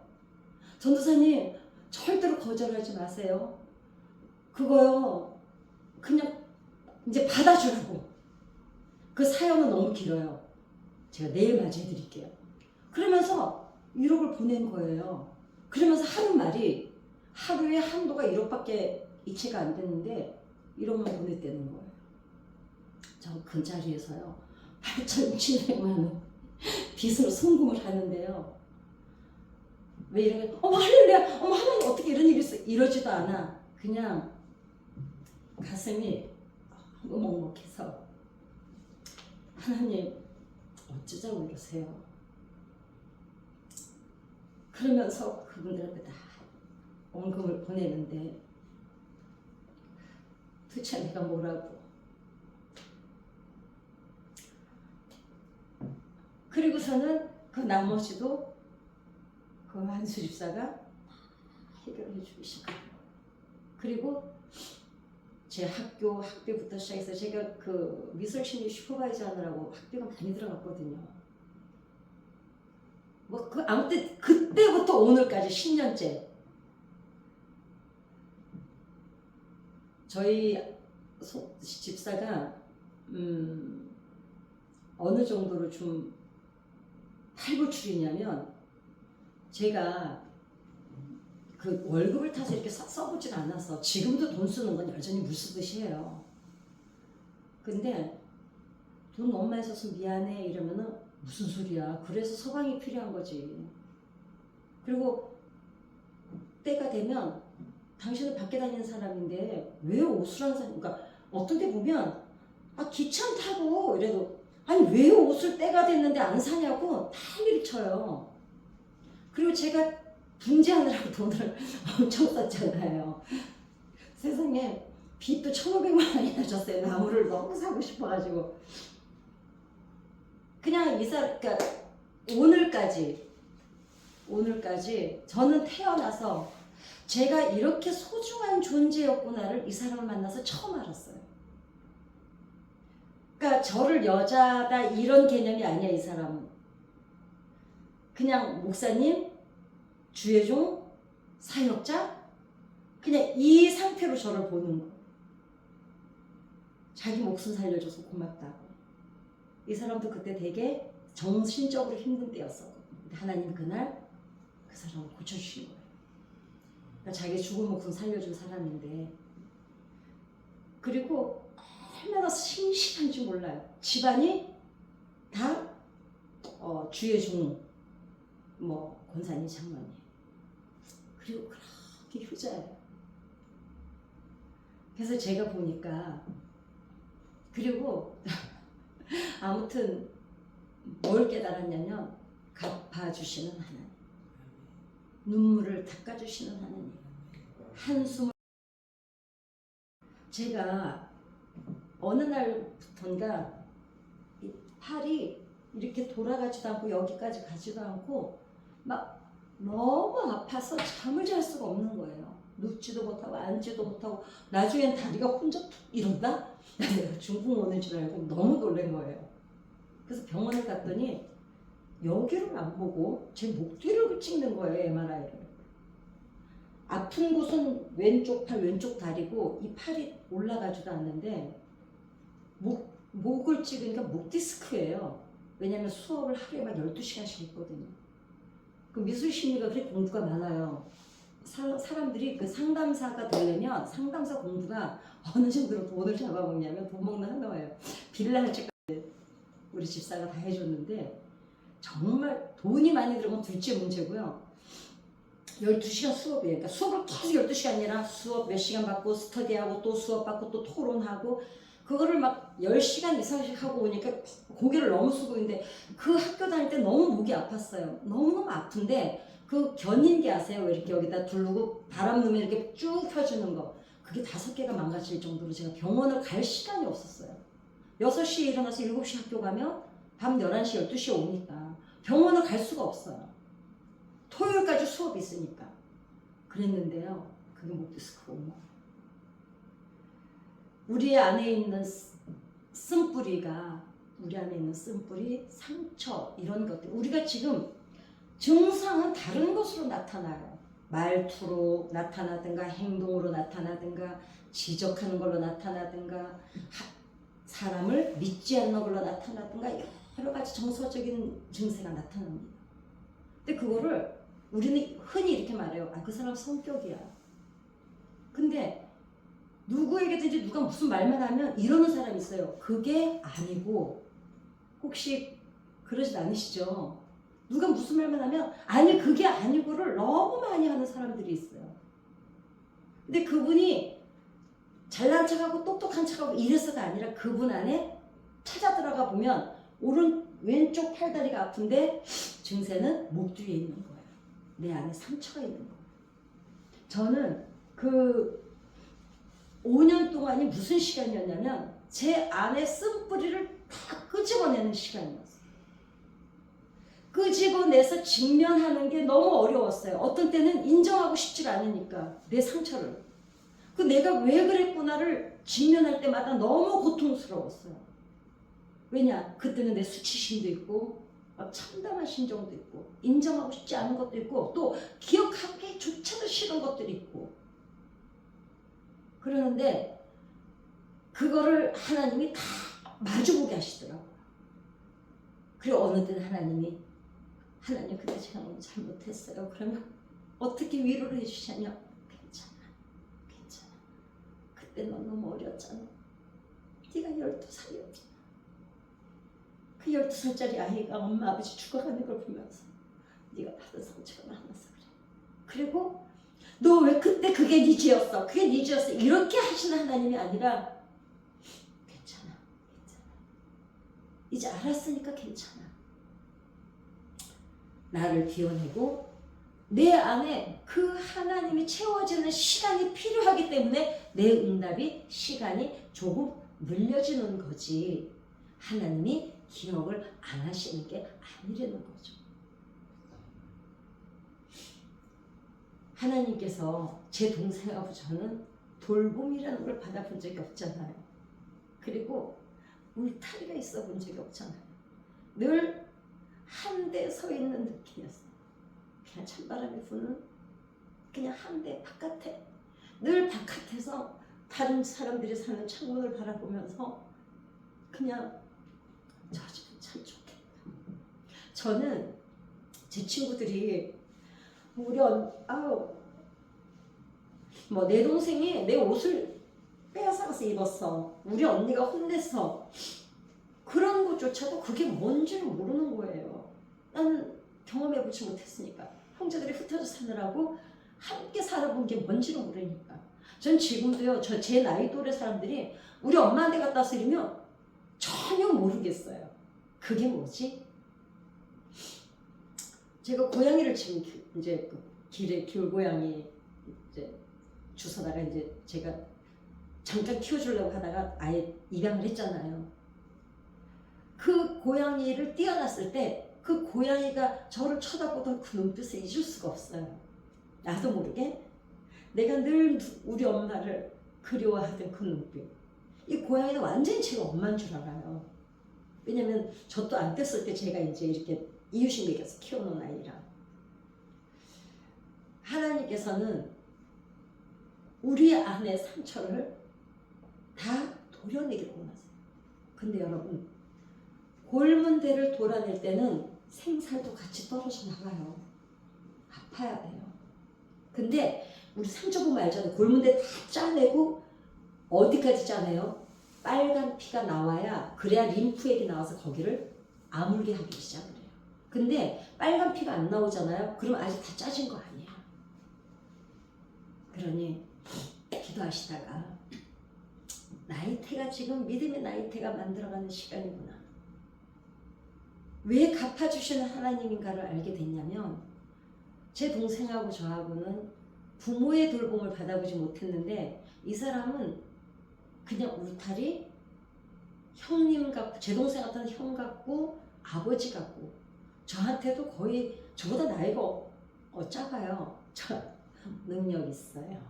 전도사님 절대로 거절하지 마세요. 그거요 그냥 이제 받아주라고. 그 사연은 너무 길어요. 제가 내일 맞이해드릴게요. 그러면서 1억을 보낸 거예요. 그러면서 하는 말이 하루에 한도가 1억밖에 이체가 안 되는데 1억만 보냈다는 거예요. 저 그 자리에서요 8,700만 원 빚으로 송금을 하는데요. 왜 이러면 할렐루야 하나님 어떻게 이런 일이 있어 이러지도 않아. 그냥 가슴이 먹먹해서 하나님 어쩌자고 이러세요. 그러면서 그분들한테 다 원금을 보내는데 도대체 내가 뭐라고. 그리고서는 그 나머지도 그 한수 집사가 해결해 주시고, 그리고 제 학교부터 시작해서 제가 그 미술심리 슈퍼바이저 하느라고 학비가 많이 들어갔거든요. 뭐 그 아무튼 그때부터 오늘까지 10년째 저희 집사가 어느 정도로 좀 탈불출이냐면, 제가 그 월급을 타서 이렇게 써보질 않아서 지금도 돈 쓰는 건 여전히 물 쓰듯이 해요. 근데 돈 너무 많이 써서 미안해 이러면은 무슨 소리야. 그래서 서방이 필요한 거지. 그리고 때가 되면 당신은 밖에 다니는 사람인데 왜 옷을 안 사? 그러니까 어떤 데 보면 기차 타고 이래도 아니 왜 옷을 때가 됐는데 안 사냐고 난리를 쳐요. 그리고 제가 분재하느라고 돈을 엄청 썼잖아요. 세상에 빚도 1,500만 원이나 줬어요. 나무를 너무 사고 싶어가지고. 그냥 그러니까 오늘까지 저는 태어나서 제가 이렇게 소중한 존재였구나를 이 사람을 만나서 처음 알았어요. 그러니까 저를 여자다 이런 개념이 아니야. 이 사람은 그냥 목사님, 주의 종, 사역자, 그냥 이 상태로 저를 보는 거. 자기 목숨 살려줘서 고맙다고. 이 사람도 그때 되게 정신적으로 힘든 때였었거든요. 근데 하나님 그날 그 사람을 고쳐주신 거예요. 그러니까 자기 죽은 목숨 살려준 사람인데, 그리고 얼마나 신실한지 몰라요. 집안이 다 주의 종, 뭐 권사님, 장로님. 그리고 그렇게 효자예요. 그래서 제가 보니까, 그리고 아무튼 뭘 깨달았냐면 갚아주시는 하나님, 눈물을 닦아주시는 하나님, 한숨을. 제가 어느 날부턴가 이 팔이 이렇게 돌아가지도 않고 여기까지 가지도 않고 막 너무 아파서 잠을 잘 수가 없는 거예요. 눕지도 못하고 앉지도 못하고, 나중엔 다리가 혼자 툭 이런다? 내가 중풍 오는 줄 알고 너무 놀란 거예요. 그래서 병원에 갔더니 여기를 안 보고 제 목 뒤를 찍는 거예요. MRI를. 아픈 곳은 왼쪽 팔, 왼쪽 다리고 이 팔이 올라가지도 않는데 목을 찍으니까 목 디스크예요. 왜냐면 수업을 하루에 막 12시간씩 했거든요. 그 미술심리가 그렇게 공부가 많아요. 사람들이 그 상담사가 되려면 상담사 공부가 어느 정도로 돈을 잡아먹냐면 돈 먹는 한가예요. 빌라 할 때까지 우리 집사가 다 해줬는데 정말 돈이 많이 들어가면 둘째 문제고요. 12시간 수업이에요. 그러니까 수업을 계속 12시간이 아니라 수업 몇 시간 받고 스터디하고 또 수업 받고 또 토론하고, 그거를 막 10시간 이상씩 하고 오니까 고개를 너무 숙이고 있는데, 그 학교 다닐 때 너무 목이 아팠어요. 너무너무 아픈데 그 견인기 아세요? 이렇게 여기다 두르고 바람 넣으면 이렇게 쭉 펴주는 거. 그게 5개가 망가질 정도로 제가 병원을 갈 시간이 없었어요. 6시에 일어나서 7시 학교 가면 밤 11시, 12시에 오니까 병원을 갈 수가 없어요. 토요일까지 수업이 있으니까. 그랬는데요. 그게 목 디스크가 온 거예요. 우리 안에 있는 쓴뿌리, 상처, 이런 것들. 우리가 지금 증상은 다른 것으로 나타나요. 말투로 나타나든가, 행동으로 나타나든가, 지적하는 걸로 나타나든가, 사람을 믿지 않는 걸로 나타나든가, 여러 가지 정서적인 증세가 나타납니다. 근데 그거를 우리는 흔히 이렇게 말해요. 그 사람 성격이야. 근데 누구에게든지 누가 무슨 말만 하면 이러는 사람이 있어요. 그게 아니고, 혹시 그러진 않으시죠? 누가 무슨 말만 하면 아니 그게 아니고를 너무 많이 하는 사람들이 있어요. 근데 그분이 잘난 척하고 똑똑한 척하고 이래서가 아니라 그분 안에 찾아 들어가 보면 왼쪽 팔다리가 아픈데 증세는 목 뒤에 있는 거예요. 내 안에 상처가 있는 거예요. 저는 그 5년 동안이 무슨 시간이었냐면 제 안에 쓴뿌리를 다 끄집어내는 시간이었어요. 끄집어내서 직면하는 게 너무 어려웠어요. 어떤 때는 인정하고 싶지가 않으니까 내 상처를. 그 내가 왜 그랬구나를 직면할 때마다 너무 고통스러웠어요. 왜냐? 그때는 내 수치심도 있고 막 참담한 심정도 있고 인정하고 싶지 않은 것도 있고 또 기억하기조차도 싫은 것들이 있고 그러는데 그거를 하나님이 다 마주보게 하시더라고요. 그리고 어느 때는 하나님 그때 제가 너무 잘못했어요. 그러면 어떻게 위로를 해주시냐면 괜찮아. 그때 넌 너무 어렸잖아. 네가 12살이었잖아. 그 12살짜리 아이가 엄마 아버지 죽어가는 걸 보면서 네가 받은 상처가 많아서 그래. 그리고 너 왜 그때 그게 네 죄였어. 그게 네 죄였어. 이렇게 하시는 하나님이 아니라 괜찮아. 이제 알았으니까 괜찮아. 나를 비워내고 내 안에 그 하나님이 채워지는 시간이 필요하기 때문에 내 응답이 시간이 조금 늘려지는 거지 하나님이 기억을 안 하시는 게 아니라는 거죠. 하나님께서 제 동생하고 저는 돌봄이라는 걸 받아본 적이 없잖아요. 그리고 울타리가 있어 본 적이 없잖아요. 늘 한데 서 있는 느낌이었어요. 그냥 찬바람이 부는 그냥 한데 바깥에 늘 바깥에서 다른 사람들이 사는 창문을 바라보면서 그냥 저 집은 참 좋겠다. 저는 제 친구들이 우리 내 동생이 내 옷을 빼앗아가서 입었어. 우리 언니가 혼냈어. 그런 것조차도 그게 뭔지를 모르는 거예요. 나는 경험해보지 못했으니까. 형제들이 흩어져 사느라고 함께 살아본 게 뭔지를 모르니까. 전 지금도요, 제 나이 또래 사람들이 우리 엄마한테 갖다 쓰리면 전혀 모르겠어요. 그게 뭐지? 제가 고양이를 지금 이제 그 길에 겨울고양이 이제 주워다가 이제 제가 잠깐 키워주려고 하다가 아예 입양을 했잖아요. 그 고양이를 띄어놨을 때 그 고양이가 저를 쳐다보던 그 눈빛을 잊을 수가 없어요. 나도 모르게 내가 늘 우리 엄마를 그리워하던 그 눈빛. 이 고양이는 완전히 제가 엄마인 줄 알아요. 왜냐면 젖도 안 뗐을 때 제가 이제 이렇게 이유식 먹여서 키워놓은 아이라. 하나님께서는 우리 안의 상처를 다 도려내기를 원하세요. 근데 여러분, 골문 대를 돌아낼 때는 생살도 같이 떨어져 나가요. 아파야 돼요. 근데 우리 상처 보면 알잖아요. 골문대 다 짜내고 어디까지 짜내요? 빨간 피가 나와야 그래야 림프액이 나와서 거기를 아물게 하기 시작을 해요. 근데 빨간 피가 안 나오잖아요. 그럼 아직 다 짜진 거 아니야. 그러니 기도하시다가 나이테가 지금 믿음의 나이테가 만들어가는 시간이구나. 왜 갚아주시는 하나님인가를 알게 됐냐면 제 동생하고 저하고는 부모의 돌봄을 받아보지 못했는데 이 사람은 그냥 울타리 형님 같고 제 동생 같은 형 같고 아버지 같고 저한테도 거의 저보다 나이가 작아요. 저 능력 있어요.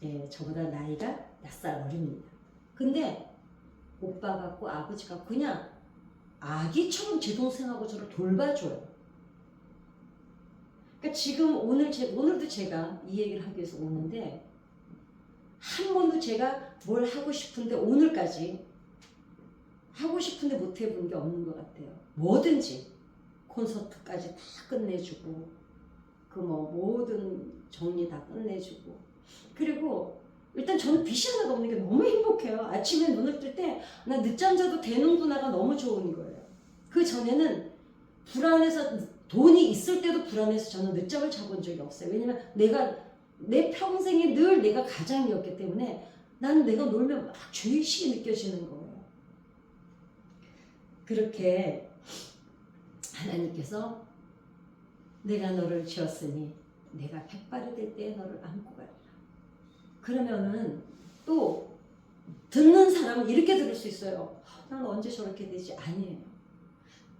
예, 저보다 나이가 몇 살 어립니다. 근데 오빠 같고 아버지 같고 그냥 아기처럼 제 동생하고 저를 돌봐줘요. 그러니까 지금 오늘도 제가 이 얘기를 하기 위해서 오는데 한 번도 제가 뭘 하고 싶은데 오늘까지 하고 싶은데 못 해본 게 없는 것 같아요. 뭐든지 콘서트까지 다 끝내주고 그 모든 정리 다 끝내주고 그리고 일단 저는 빚이 하나도 없는 게 너무 행복해요. 아침에 눈을 뜰 때 나 늦잠 자도 되는구나가 너무 좋은 거예요. 그 전에는 불안해서 돈이 있을 때도 불안해서 저는 늦잠을 자본 적이 없어요. 왜냐면 내 평생에 늘 내가 가장이었기 때문에 나는 내가 놀면 막 죄의식이 느껴지는 거예요. 그렇게 하나님께서 내가 너를 지었으니 내가 백발이 될 때에 너를 안고 가리라. 그러면은 또 듣는 사람은 이렇게 들을 수 있어요. 난 언제 저렇게 되지? 아니에요.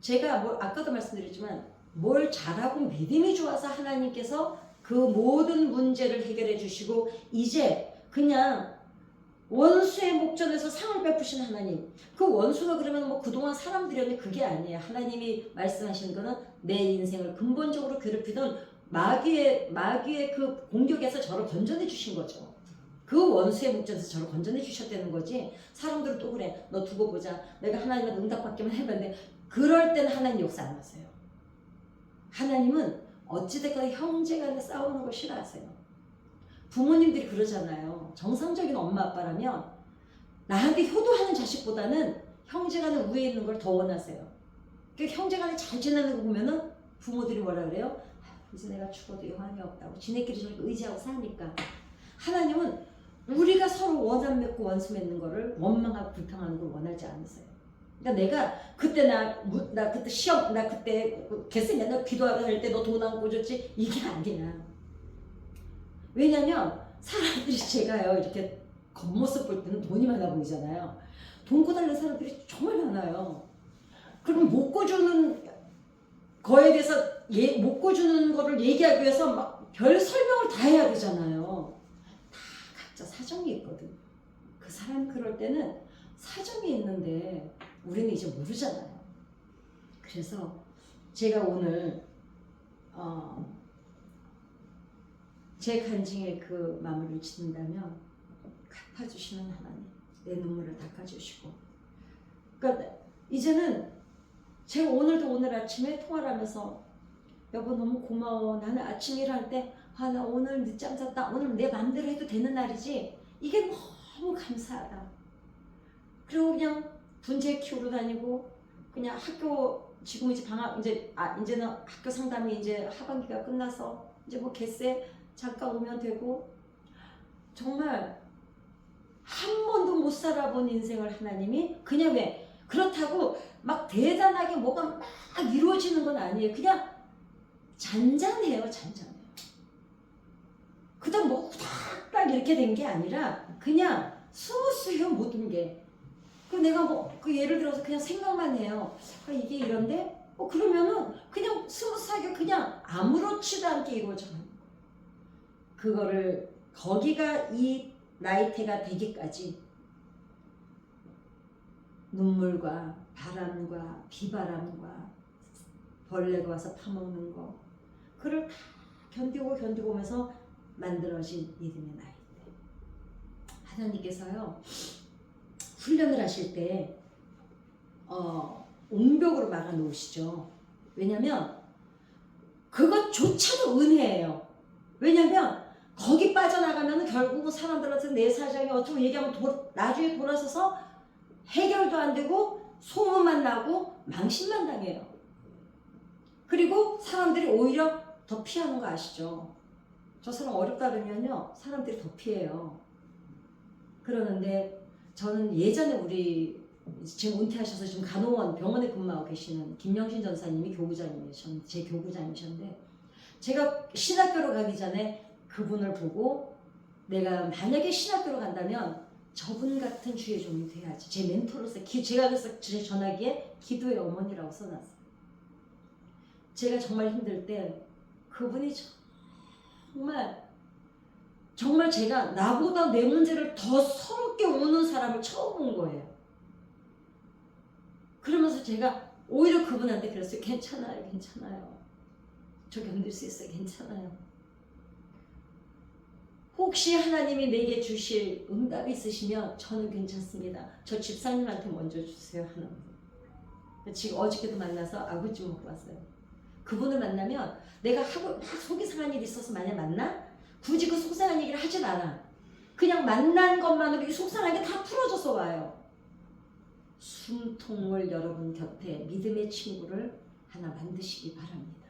제가 아까도 말씀드렸지만 뭘 잘하고 믿음이 좋아서 하나님께서 그 모든 문제를 해결해 주시고 이제 그냥 원수의 목전에서 상을 베푸신 하나님. 그 원수가 그러면 뭐 그동안 사람들이었는데 그게 아니에요. 하나님이 말씀하시는 거는 내 인생을 근본적으로 괴롭히던 마귀의 그 공격에서 저를 건져내 주신 거죠. 그 원수의 목전에서 저를 건져내 주셨다는 거지. 사람들은 또 그래. 너 두고 보자. 내가 하나님한테 응답받기만 해봤는데 그럴 때는 하나님 역사 안 하세요. 하나님은 어찌됐건 형제간에 싸우는 걸 싫어하세요. 부모님들이 그러잖아요. 정상적인 엄마 아빠라면 나한테 효도하는 자식보다는 형제간에 우위에 있는 걸 더 원하세요. 그 형제간에 잘 지내는 거 보면은 부모들이 뭐라 그래요? 이제 내가 죽어도 여한이 없다고. 지네끼리 저렇게 의지하고 사니까. 하나님은 우리가 서로 원한 맺고 원수 맺는 거를 원망하고 불평하는 걸 원하지 않으세요. 그러니까 내가 그때 나 그때 시험 나 그때 개쌤 맨날 기도하고 할 때 너 돈 안 꿔줬지? 이게 아니야. 왜냐면 사람들이 제가요 이렇게 겉모습 볼 때는 돈이 많아 보이잖아요. 돈 꿔달라는 사람들이 정말 많아요. 그럼 못 꿔주는 거에 대해서 못 꿔주는 거를 얘기하기 위해서 막 별 설명을 다 해야 되잖아요. 다 각자 사정이 있거든. 그 사람 그럴 때는 사정이 있는데 우리는 이제 모르잖아요. 그래서 제가 오늘 제 간증의 그 마무리를 짓는다면 갚아주시는 하나님, 내 눈물을 닦아주시고. 그러니까 이제는 제가 오늘 아침에 통화를 하면서 여보 너무 고마워. 나는 아침 일할 때 나 오늘 늦잠 잤다. 오늘 내 맘대로 해도 되는 날이지. 이게 너무 감사하다. 그리고 그냥 분재 키우러 다니고 그냥 학교 지금 이제 방학 이제는 학교 상담이 이제 하반기가 끝나서 이제 뭐 개세 잠깐 오면 되고 정말 한 번도 못 살아본 인생을 하나님이 그냥 왜 그렇다고 막 대단하게 뭐가 막 이루어지는 건 아니에요. 그냥 잔잔해요. 그다음 뭐 후닥닥 이렇게 된 게 아니라 그냥 스무스해요. 모든 게. 그 내가 그 예를 들어서 그냥 생각만 해요. 이게 이런데 그러면은 그냥 스무스하게 그냥 아무렇지도 않게 이루어져요. 그거를 거기가 이 나이테가 되기까지 눈물과 바람과 비바람과 벌레가 와서 파먹는 거 그걸 다 견디고 오면서 만들어진 믿음의 나이테. 하나님께서요 훈련을 하실 때 옹벽으로 막아 놓으시죠. 왜냐면 그것조차도 은혜예요. 왜냐면 거기 빠져나가면 결국은 사람들한테 내 사정이 어쩌고 얘기하면 나중에 돌아서서 해결도 안 되고 소문만 나고 망신만 당해요. 그리고 사람들이 오히려 더 피하는 거 아시죠? 저 사람 어렵다 그러면요 사람들이 더 피해요. 그러는데 저는 예전에 우리 지금 은퇴하셔서 지금 간호원 병원에 근무하고 계시는 김영신 전사님이 제 교구장이셨는데 제가 신학교로 가기 전에 그분을 보고 내가 만약에 신학교로 간다면 저분 같은 주의 종이 돼야지. 제 멘토로서 제가 그래서 제 전화기에 기도의 어머니라고 써놨어요. 제가 정말 힘들 때 그분이 정말 제가 나보다 내 문제를 더 서럽게 우는 사람을 처음 본 거예요. 그러면서 제가 오히려 그분한테 그랬어요. 괜찮아요. 저 견딜 수 있어요. 괜찮아요. 혹시 하나님이 내게 주실 응답이 있으시면 저는 괜찮습니다. 저 집사님한테 먼저 주세요. 하나님. 지금 어저께도 만나서 아구찜 먹고 왔어요. 그분을 만나면 내가 속이 상한 일이 있어서 만약 만나? 굳이 그 속상한 얘기를 하진 않아. 그냥 만난 것만으로 이 속상한 게 다 풀어져서 와요. 숨통을 여러분 곁에 믿음의 친구를 하나 만드시기 바랍니다.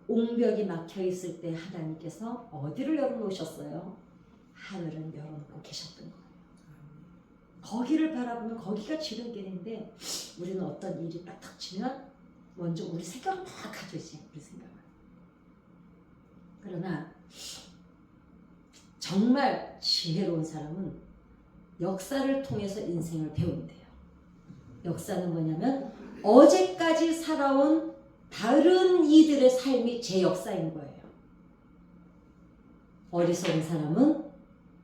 옹벽이 막혀 있을 때 하나님께서 어디를 열어놓으셨어요? 하늘은 열어놓고 계셨던 거예요. 거기를 바라보면 거기가 지름길인데 우리는 어떤 일이 딱 닥치면 먼저 우리 생각을 막 가져지, 우리 생각을. 그러나 정말 지혜로운 사람은 역사를 통해서 인생을 배운대요. 역사는 뭐냐면 어제까지 살아온 다른 이들의 삶이 제 역사인 거예요. 어리석은 사람은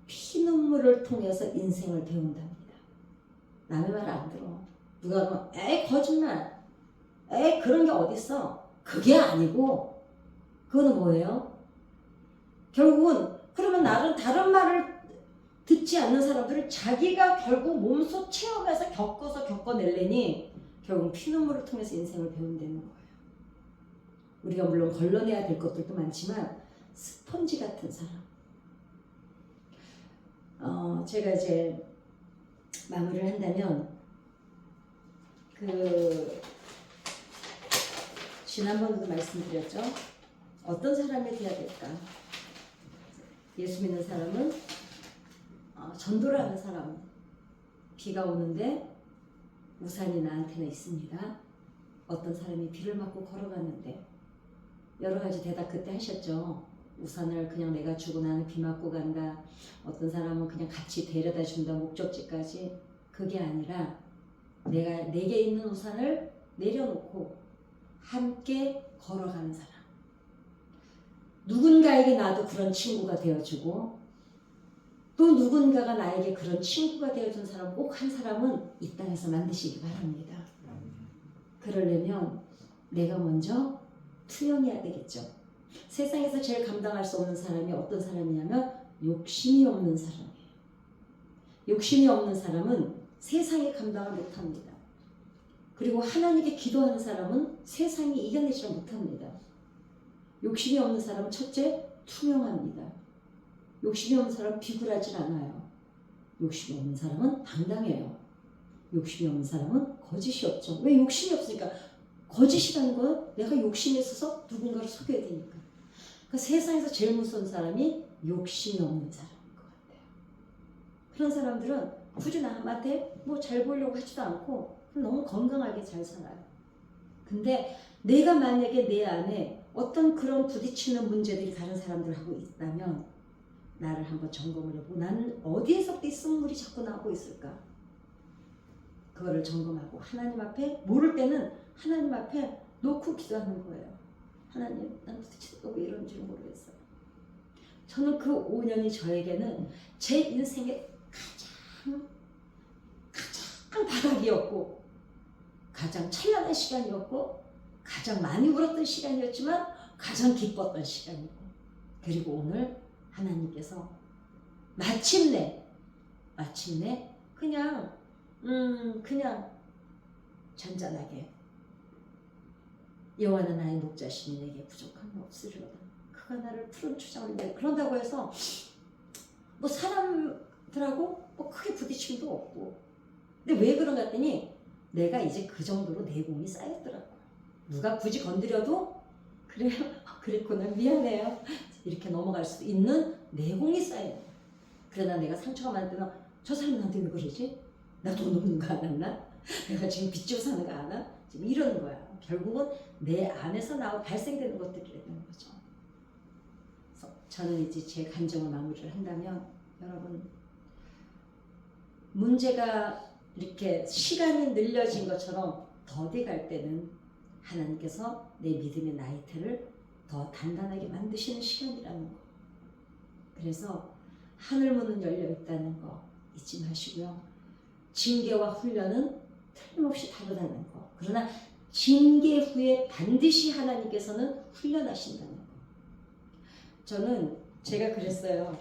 피눈물을 통해서 인생을 배운답니다. 남의 말 안 들어. 누가 하면 에이 거짓말, 에이 그런 게 어딨어. 그게 아니고 그거는 뭐예요? 결국은 그러면 나는 다른 말을 듣지 않는 사람들은 자기가 결국 몸소 체험해서 겪어내려니 결국 피눈물을 통해서 인생을 배운다는 거예요. 우리가 물론 걸러내야 될 것들도 많지만 스펀지 같은 사람. 제가 이제 마무리를 한다면 지난번에도 말씀드렸죠. 어떤 사람이 돼야 될까? 예수 믿는 사람은 전도를 하는 사람. 비가 오는데 우산이 나한테는 있습니다. 어떤 사람이 비를 맞고 걸어가는데 여러 가지 대답 그때 하셨죠. 우산을 그냥 내가 주고 나는 비 맞고 간다. 어떤 사람은 그냥 같이 데려다 준다. 목적지까지. 그게 아니라 내게 있는 우산을 내려놓고 함께 걸어가는 사람. 누군가에게 나도 그런 친구가 되어주고 또 누군가가 나에게 그런 친구가 되어준 사람 꼭 한 사람은 이 땅에서 만드시기 바랍니다. 그러려면 내가 먼저 투영해야 되겠죠. 세상에서 제일 감당할 수 없는 사람이 어떤 사람이냐면 욕심이 없는 사람이에요. 욕심이 없는 사람은 세상에 감당을 못합니다. 그리고 하나님께 기도하는 사람은 세상이 이겨내지 못합니다. 욕심이 없는 사람은 첫째, 투명합니다. 욕심이 없는 사람은 비굴하지 않아요. 욕심이 없는 사람은 당당해요. 욕심이 없는 사람은 거짓이 없죠. 왜? 욕심이 없으니까. 거짓이라는 건 내가 욕심이 있어서 누군가를 속여야 되니까. 그러니까 세상에서 제일 무서운 사람이 욕심이 없는 사람인 것 같아요. 그런 사람들은 굳이 남한테 뭐 잘 보이려고 하지도 않고 너무 건강하게 잘 살아요. 근데 내가 만약에 내 안에 어떤 그런 부딪히는 문제들이 다른 사람들하고 있다면 나를 한번 점검을 해보고 나는 어디에서부터 이 쓴물이 자꾸 나오고 있을까? 그거를 점검하고 하나님 앞에 모를 때는 하나님 앞에 놓고 기도하는 거예요. 하나님, 난 도대체 왜 이런지 모르겠어요. 저는 그 5년이 저에게는 제 인생의 가장 바닥이었고 가장 찬란한 시간이었고 가장 많이 울었던 시간이었지만 가장 기뻤던 시간이고 그리고 오늘 하나님께서 마침내 그냥 잔잔하게 여호와는 나의 목자시니 내게 부족함이 없으리로다. 그가 나를 푸른 초장을 내 그런다고 해서 뭐 사람들하고 뭐 크게 부딪힘도 없고 근데 왜 그런가 했더니 내가 이제 그 정도로 내공이 쌓였더라고요. 누가 굳이 건드려도 그래요? 그랬구나 미안해요 이렇게 넘어갈 수 있는 내공이 쌓여요. 그러나 내가 상처가 많을 때는 저 사람 나한테 왜 그러지? 나 돈 없는 거 안 했나? 내가 지금 빚지고 사는 거 아나? 지금 이러는 거야. 결국은 내 안에서 발생되는 것들이라는 거죠. 그래서 저는 이제 제 감정을 마무리를 한다면 여러분 문제가 이렇게 시간이 늘려진 것처럼 더디 갈 때는 하나님께서 내 믿음의 나이테를 더 단단하게 만드시는 시간이라는 거. 그래서 하늘문은 열려 있다는 거 잊지 마시고요. 징계와 훈련은 틀림없이 다르다는 거. 그러나 징계 후에 반드시 하나님께서는 훈련하신다는 거. 저는 제가 그랬어요.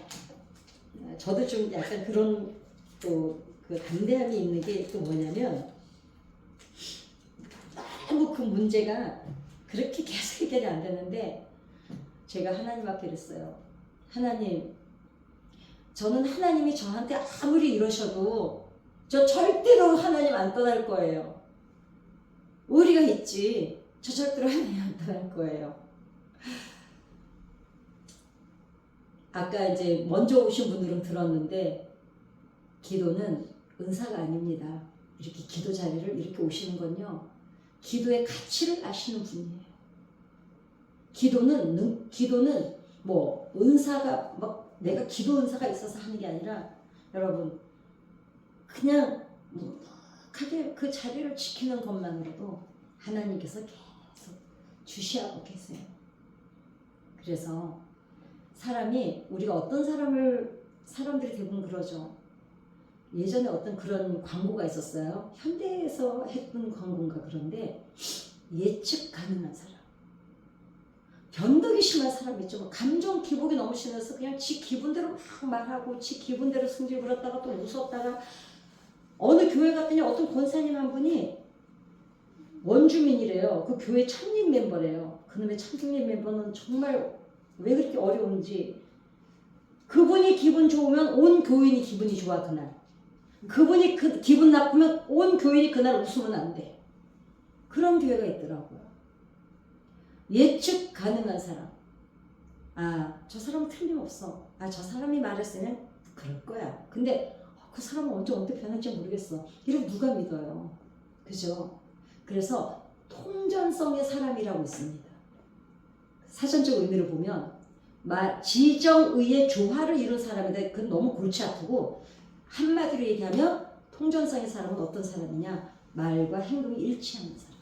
저도 좀 약간 그런 또 그 담대함이 있는 게 또 뭐냐면 너무 그 문제가 그렇게 계속 해결이 안 되는데 제가 하나님 앞에 그랬어요. 하나님, 저는 하나님이 저한테 아무리 이러셔도 저 절대로 하나님 안 떠날 거예요. 우리가 있지. 저 절대로 하나님 안 떠날 거예요. 아까 이제 먼저 오신 분들은 들었는데 기도는 은사가 아닙니다. 이렇게 기도 자리를 이렇게 오시는 건요. 기도의 가치를 아시는 분이에요. 기도는 뭐 은사가 막 내가 기도 은사가 있어서 하는 게 아니라 여러분 그냥 묵묵하게 그 자리를 지키는 것만으로도 하나님께서 계속 주시하고 계세요. 그래서 우리가 어떤 사람들이 대부분 그러죠. 예전에 어떤 그런 광고가 있었어요. 현대에서 했던 광고인가 그런데 예측 가능한 사람. 변덕이 심한 사람이 있죠. 감정 기복이 너무 심해서 그냥 지 기분대로 막 말하고 지 기분대로 승질 부렸다가 또 웃었다가 어느 교회 갔더니 어떤 권사님 한 분이 원주민이래요. 그 교회 창립 멤버래요. 그놈의 창립 멤버는 정말 왜 그렇게 어려운지 그분이 기분 좋으면 온 교인이 기분이 좋아 그날. 그분이 기분 나쁘면 온 교인이 그날 웃으면 안 돼. 그런 교회가 있더라고요. 예측 가능한 사람. 저 사람은 틀림없어. 저 사람이 말했으면 그럴 거야. 근데 그 사람은 언제 변할지 모르겠어. 이걸 누가 믿어요? 그죠? 그래서 통전성의 사람이라고 있습니다. 사전적 의미를 보면 지정의의 조화를 이룬 사람인데 그건 너무 골치 아프고 한마디로 얘기하면 통전성의 사람은 어떤 사람이냐? 말과 행동이 일치하는 사람.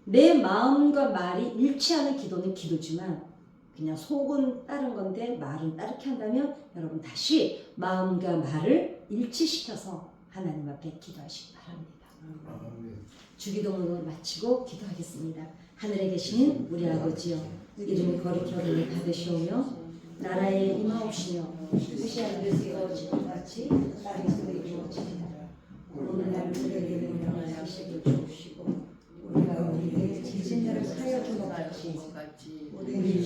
내 마음과 말이 일치하는 기도는 기도지만 그냥 속은 다른 건데 말은 다르게 한다면 여러분 다시 마음과 말을 일치시켜서 하나님 앞에 기도하시기 바랍니다. 주기도문을 마치고 기도하겠습니다. 하늘에 계신 우리 아버지여 이름이 거룩히 여김을 받으시오며 나라에 임하옵시며 뜻이 하늘에서 이루어지는 같이 땅에서도 이루어지리라. 오늘날 우리에게 일용할 양식을 주옵시고 우리가 우리에게 지진 자를 사하여 준 것 같이 우리